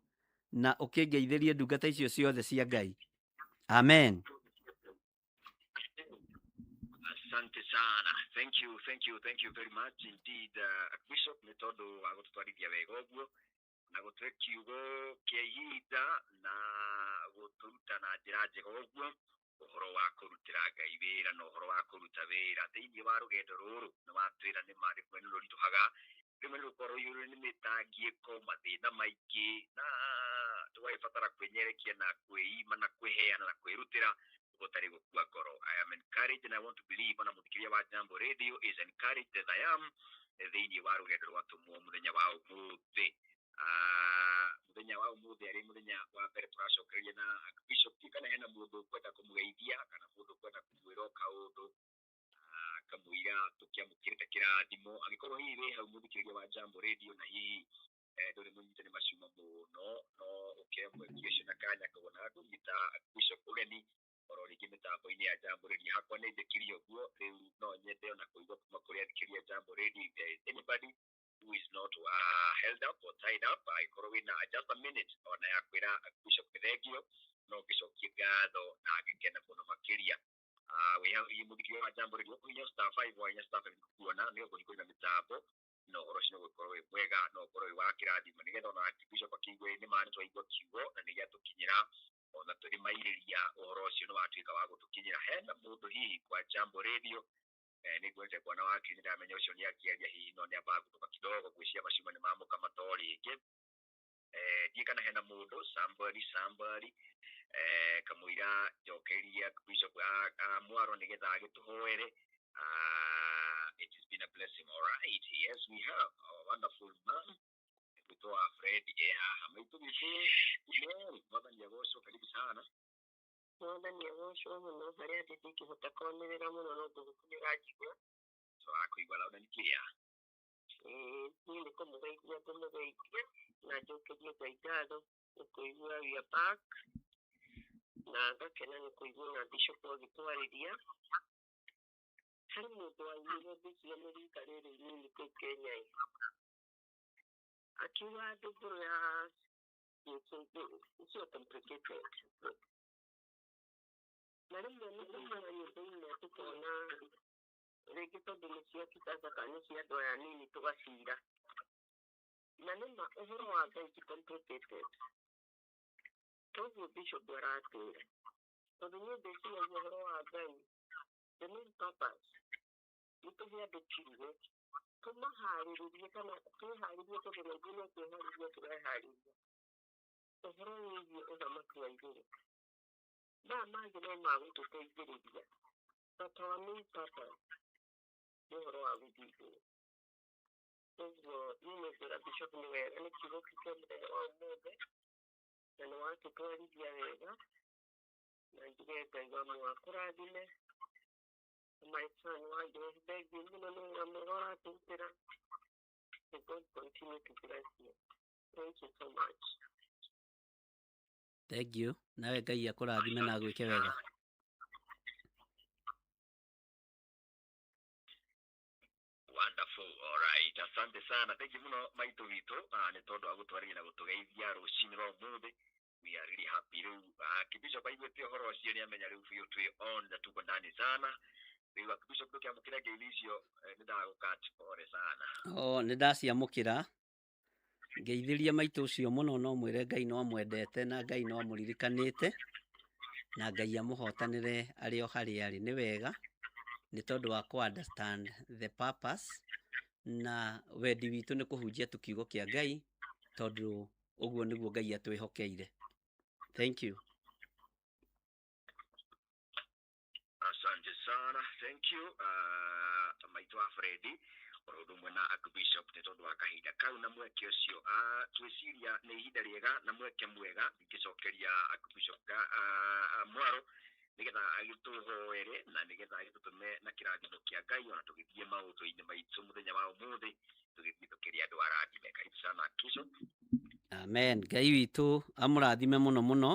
na ũkĩngeithĩrie ndungata icio ciothe cia Ngai. Amen. Asante sana. Thank you very much indeed, Bishop, nĩ tondũ wa gũtũtwarithia wega ũguo na gũtũhe kiugo kĩa ihinda na gũtũruta na njĩra njega ũguo ũhoro wa kũrutĩra Ngai wĩra na ũhoro wa kũruta wĩra thĩinĩ wa rũgendo rũrũ. Nĩ watwĩra nĩ marĩ rĩmwe nĩ rũritũhaga, rĩmwe nĩ rũkorwo ihũrĩrwo nĩ mĩtangĩko, mathĩna maingĩ, na tũgagĩbatara kwĩnyerekia na kwĩima na kwĩheana na kwĩrutĩra gũtarĩ gũkua ngoro. I am encouraged and I want to believe ona mũthikĩria wa Jambo Radio is encouraged as I am thĩinĩ wa rũgendo rwatũmwo mũthenya wa ũmũthĩ. Mũthenya wa ũmũthĩ arĩ mũthenya wa mbere tũracokereria na Bishop, kana hena mũndũ kwenda kũmũgeithia kana mũndũ kwenda kũmwĩra kaũndũ kamũira tũkĩamũkĩrĩte kĩrathimo, angĩkorwo hihi wĩ hau mũthikĩria wa Jambo Radio na hihi ndũrĩ mũnyite nĩ maciuma mũno, no ũkĩamũkia ũcio na kanya kũgona kũnyita Bishop ũgeni oro rĩngĩ mĩtambo-inĩ ya Jambo Radio. Hakwa nĩ njĩkĩrie ũguo, rĩu no nyende ona kũigua kuma kũrĩ athikĩria Jambo Radio. Anybody who is not held up or tied up, aikorwo wina just a minute ona ya kwĩra Bishop Kithengio, no gĩcokie ngatho na ngĩkena mũno makĩria. Wĩ hau hihi mũthikĩria wa Jambo Radio kũhinya star 5 wa hinya star 5 kuona nĩ ũgũkũrĩ na mĩtambo no ũhoro ũcio ũgũkorwo wĩ mwega, no ũkorwo wĩ wa kĩrathimo, nĩgetha ona Bishop akĩigua nĩ maana twaigua kiugo na nĩ gĩatũkinyĩra ona tũrĩ mairĩria ũhoro ũcio nĩ watuĩka wa gũtũkinyĩra. Hena mũndũ hihi kwa Jambo Radio nĩguo nje bwana wake nĩ ndamenya ũcio nĩ akĩaria hihi no nĩ ambaga gũtũka kidogo gwĩcia maciuma nĩ mamũka mato rĩngĩ. Ndiĩ kana hena mũndũ somebody kamũira njokeria Bishop Mwaro nĩgetha agĩtũhoere. It has been a blessing. All right, yes we have our wonderful man kutoa Fred ameitumishi Mwathani agocwo, karibu sana. Mwathani agocwo mũno harĩa ndĩngĩhota kwanĩrĩra mũno no ngũgũkinyĩra njigua so akũigua launa nikiria niĩ nĩ kũmũgeithia ngũmũgeithia na njokerie Ngai ngatho nĩ kũigua we are back, na ngakena nĩ kũigua na Bishop agĩtwarĩria. Harĩ mũndũ waigire mbĩcia nĩ rika rĩrĩ inini kũu Kenya, akiuga ndũmbũrũ ya icio complicated, na rĩmwe nĩ tũmara nyũmba-inĩ tũkona rĩngĩ tondũ nĩ cia kisasa kana nĩ cia andũ aya nini tũgacira, na nĩma ũhoro wa Ngai ti complicated. Toguo Bishop aratwĩra tondũ nĩ ndĩciragia ũhoro wa Ngai, the main purpose nĩ tũhe andũ kiugo tũmaharĩrĩrie kana twĩharĩrie, tondũ naingĩ no twĩharĩrie tũreharĩria ũhoro wĩgiĩ ũthamaki wa igũrũ. Maya mangĩ no magũtũteithĩrĩria, but our main purpose nĩ ũhoro wa gũthiĩ igũrũ. Ũguo niĩ nĩ ngwĩra Bishop nĩ wega nĩ kiugo kĩu mũthenya wa ũmũthĩ na nĩ watũtwarithia wega, na njuge Ngai wa mũgakũrathime. My son, why do you beg you? No, I'm not going to. May God continue to bless you. Thank you so much. Thank you. Nawe Ngai akũrathime na agwĩke wega. Wonderful. All right. Asante sana. Thank you muno maitũ witũ nĩ tondũ wa gũtwarĩria na gũtũgeithia rũcinĩ rwa ũmũthĩ. We are really happy. Rĩu Bishop aiguĩte ũhoro ũcio nĩ amenya rĩu biũ twĩ on na tuko ndani sana. Rĩu Bishop ndũkĩamũkĩra ngeithi icio nĩ ndagũkat pore sana. Nĩ ndaciamũkĩra ngeithĩria maitũ ũcio mũno no mwĩre Ngai no mwendete na Ngai no mũririkanĩte na Ngai amũhotanĩre arĩ o harĩa arĩ. Nĩ wega nĩ tondũ wa ku understand the purpose na wendi witũ nĩ kũhunjia kiugo kĩa Ngai tondũ ũguo nĩguo Ngai atwĩhokeire. Thank you. Asante sana, thank you. Maitwa Fredi orodo mwena Archbishop nĩ tondũ wa kahinda kau na mweke ũcio twĩciria nĩ ihinda rĩega na mweke mwega ngĩcokeria Archbishop Mwaro nigetha agĩtũhoere na nigetha agĩtũtũme na kĩrathimo kĩa Ngai ona tũgĩthiĩ maũndũ-inĩ maitũ mũthenya wa ũmũthĩ tũgĩthiĩ tũkĩrĩa andũ arathime. Karibu sana Archbishop. Amen. Ngai witũ amũrathime mũno mũno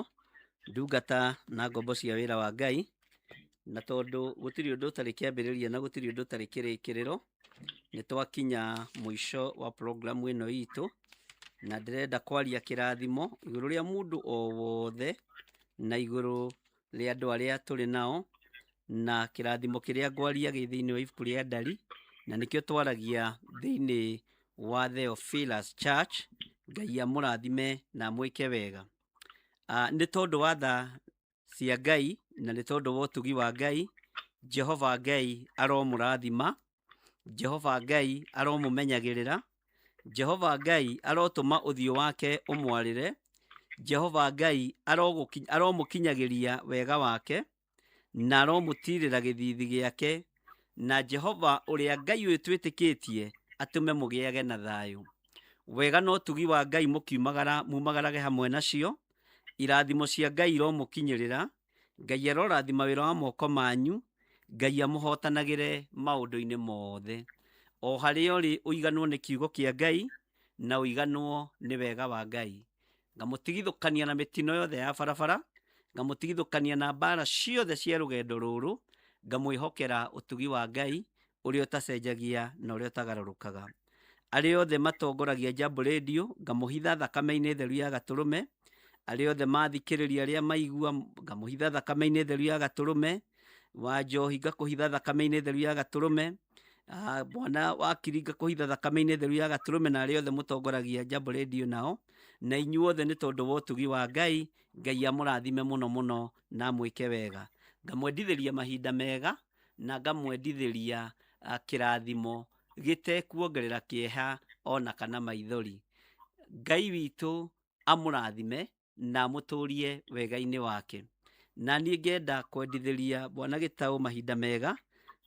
ndungata na ngombo cia wĩra wa Ngai, na tondũ gũtirĩ ũndũ ũtarĩ kĩambĩrĩria na gũtirĩ ũndũ ũtarĩ kĩrĩkĩrĩro, nĩ twakinya mũico wa programu ĩno itũ, na ndĩrenda kwaria kĩrathimo igũrũ rĩa mũndũ o wothe na igũrũ rĩa andũ arĩa tũrĩ nao, na kĩrathimo kĩrĩa ngwaria gĩ thĩinĩ wa ibuku rĩa Ndari, na nĩkĩo twaragia thĩinĩ wa Theophilus Church. Ngai amũrathime na mwĩke wega. Nĩ tondũ wa tha cia Ngai na nĩ tondũ wa ũtugi wa Ngai, Jehova Ngai aromũrathima, Jehova Ngai aromũmenyagĩrĩra, Jehova Ngai arotũma ũthiũ wake ũmwarĩre, Jehova Ngai aromũkinyagĩria wega wake na aromũtirĩra gĩthithi gĩake, na Jehova ũrĩa Ngai ũyũ twĩtĩkĩtie atũme mũgĩage na thayũ. Wega no ũtugi wa Ngai mumagarage hamwe nacio, irathimo cia Ngai iromũkinyĩrĩra, Ngai arorathima wĩra wa moko manyu, Ngai amũhotanagĩre maũndũ-inĩ mothe. O harĩa ũrĩ ũiganwo nĩ kiugo kĩa Ngai na ũiganwo nĩ wega wa Ngai. Ngamũtigithũkania na mĩtino yothe ya barabara, ngamũtigithũkania na mbara ciothe cia rũgendo rũrũ, ngamwĩhokera ũtugi wa Ngai ũrĩa ũtacenjagia na ũrĩa ũtagarũrũkaga. Arĩa othe matongoragia Jambo Radio, ngamũhitha thakame-inĩ theru ya Gatũrũme. Arĩa othe mathikĩrĩria arĩa maigua, ngamũhitha thakame-inĩ theru ya Gatũrũme. Wa Njohi ngakũhitha thakame-inĩ theru ya Gatũrũme. Bwana wa Kiri ngakũhitha thakame-inĩ theru ya Gatũrũme, na arĩa othe mũtongoragia Jambo Radio nao, na inyuothe nĩ tondũ wa ũtugi wa Ngai, Ngai amũrathime mũno mũno na mwĩke wega. Ngamwendithĩria mahinda mega na ngamwendithĩria kĩrathimo gĩtekuongerera kĩeha ona kana maithori. Ngai witũ amũrathime na mũtũrie wega-inĩ wake. Na niĩ ngenda kwendithĩria Bwana Gĩtaũ mahinda mega,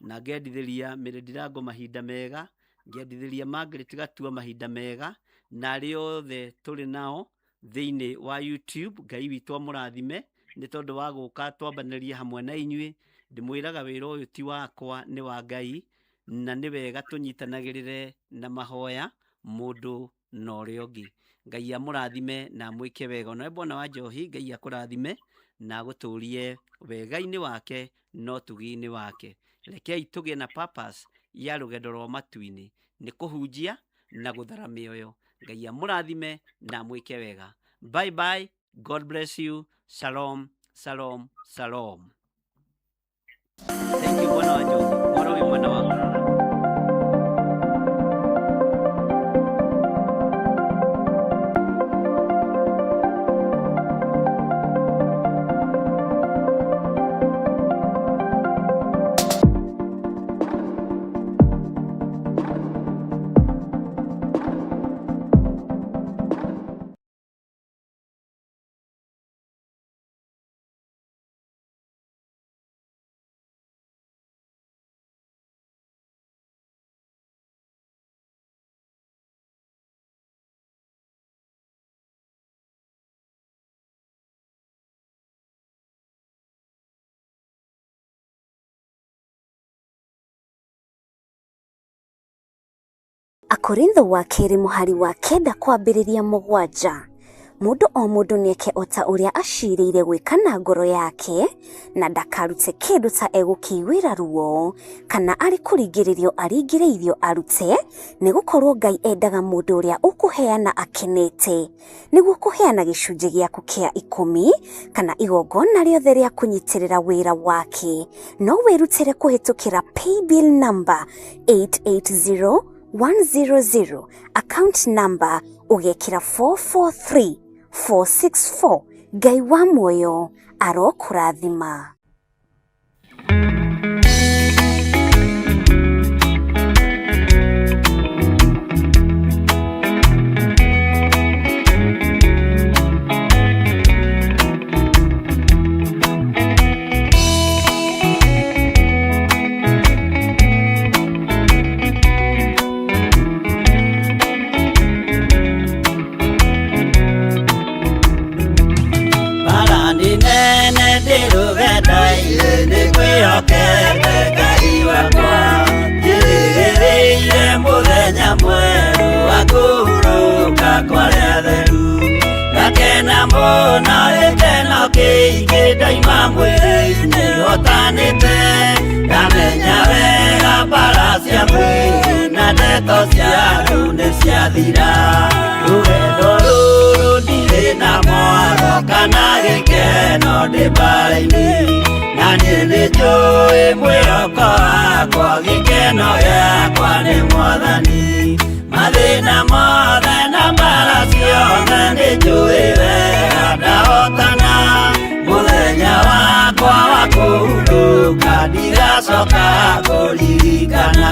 na ngendithĩria Mĩrĩndirango mahinda mega, ngendithĩria Margaret Gatua mahinda mega, na arĩa othe tũrĩ nao thĩinĩ wa YouTube. Ngai witũ amũrathime nĩ tondũ wa gũka twambanĩrie hamwe na inyuĩ. Ndĩmwĩraga wĩra ũyũ ti wakwa, nĩ wa Ngai, na nĩ wega tũnyitanagĩrĩre na mahoya mũndũ na ũrĩa ũngĩ. Ngai amũrathime na mwĩke wega. Ona Bwana wa Njohi, Ngai akũrathime na gũtũrie wega-inĩ wake no tugi-inĩ wake. Rekei tũgĩe na purpose ya rũgendo rwa matu-inĩ, nĩ kũhunjia na gũthara mĩoyo. Ngai amũrathime na mwĩke wega. Bye bye. God bless you. Shalom, shalom, shalom. Thank you Bwana wa Njohi. Mwana wĩ mwana wako. Akorintho wa kerĩ mũhari wa 9 kwambĩrĩria 7. Mũndũ o mũndũ nĩeke ota ũrĩa acirĩire gwĩka na ngoro yake, na ndakarute kĩndũ ta egũkĩiguĩra ruo, kana arĩ kũringĩrĩrio aringĩrĩirio arute, nĩgũkorwo Ngai endaga mũndũ ũrĩa ũkũheana akenete, nĩguo kũheana gĩcunjĩ gĩaku kĩa 10 kana igongona rĩothe rĩa kũnyitĩrĩra wĩra wake. No wĩrutĩre kũhetũkĩra paybill number 880100, account number ugekira 443464. Ngai wa muoyo arokurathima. Mona etena ke daima mwene otanete damenya vega para siempre na deto sia lune sia dira uedoro dire na moa kana ke no de baini nani le jo e mweo kwa ke no ya kwa ne modani madena modena para siona ne jo e muthenya wakwa wa kũhurũka ndigacoka kũririkana.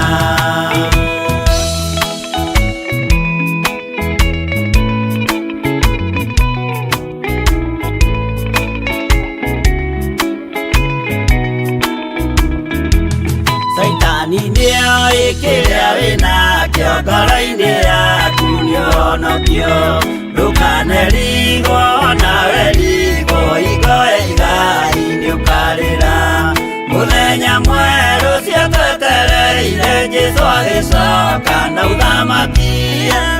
Saitani nĩoĩ kĩrĩa wĩnakĩo ngoro-inĩ yaku nĩũhonokio ndũkanerigwo nawe rigwo igoigai nĩũkarĩra mũthenya mwerũ cio twetereire Jesũ agĩcoka na ũthamaki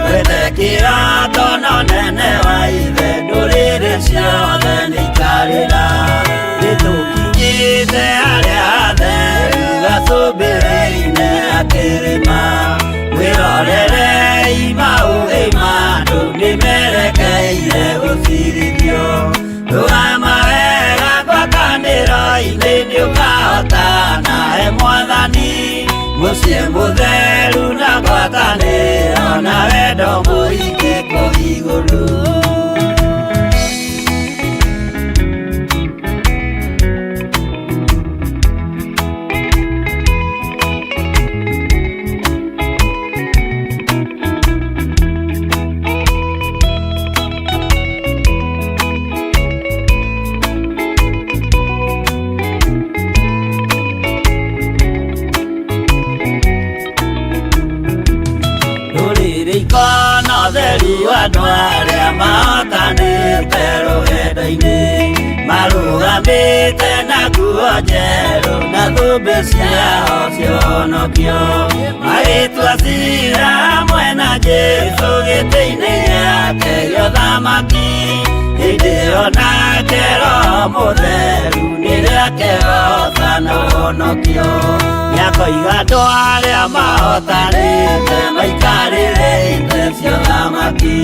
wethe kĩroto na ũnene wa ithe ndũrĩrĩ ciothe nĩikarĩra nĩtũkinyĩte harĩa atheru gacũmbĩrĩ-inĩ akĩrĩma wĩrorere imaũgĩma andũ nĩmerekeire gũcirithio rũgama wega kwa kanĩro-inĩ nĩũkahota nawe Mwathani mũciĩ mũtheru na ngwatanĩro na wendo mũingĩ kũigũrũ. Andũ arĩa mahotanĩte rũgendo-inĩ marũgamĩte na nguo njerũ na thũmbĩ ciao cia ũhonokio magĩtua ciira hamwe na Jesũ gĩtĩ-inĩ gĩake gĩa ũthamaki hĩndĩ ĩyo nake Roho Mũtheru nĩrĩake gota na ũhonokio nĩakoiga andũ arĩa mahotanĩte maikarĩre itĩ cia ũthamaki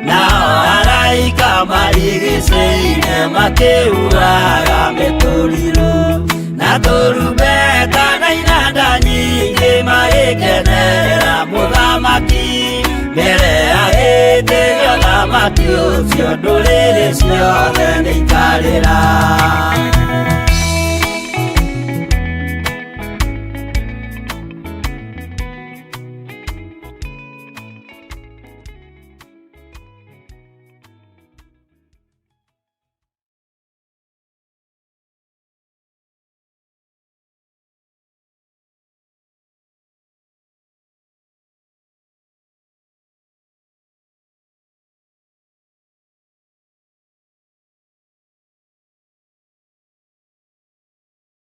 nao araika marigicĩire makĩhuhaga mĩtũrirũ na tũrumbeta na inanda nyingĩ magĩkenerera mũthamaki mbere ya gĩtĩ gĩa ũthamaki ũcio ndũrĩrĩ ciothe nĩikarĩra.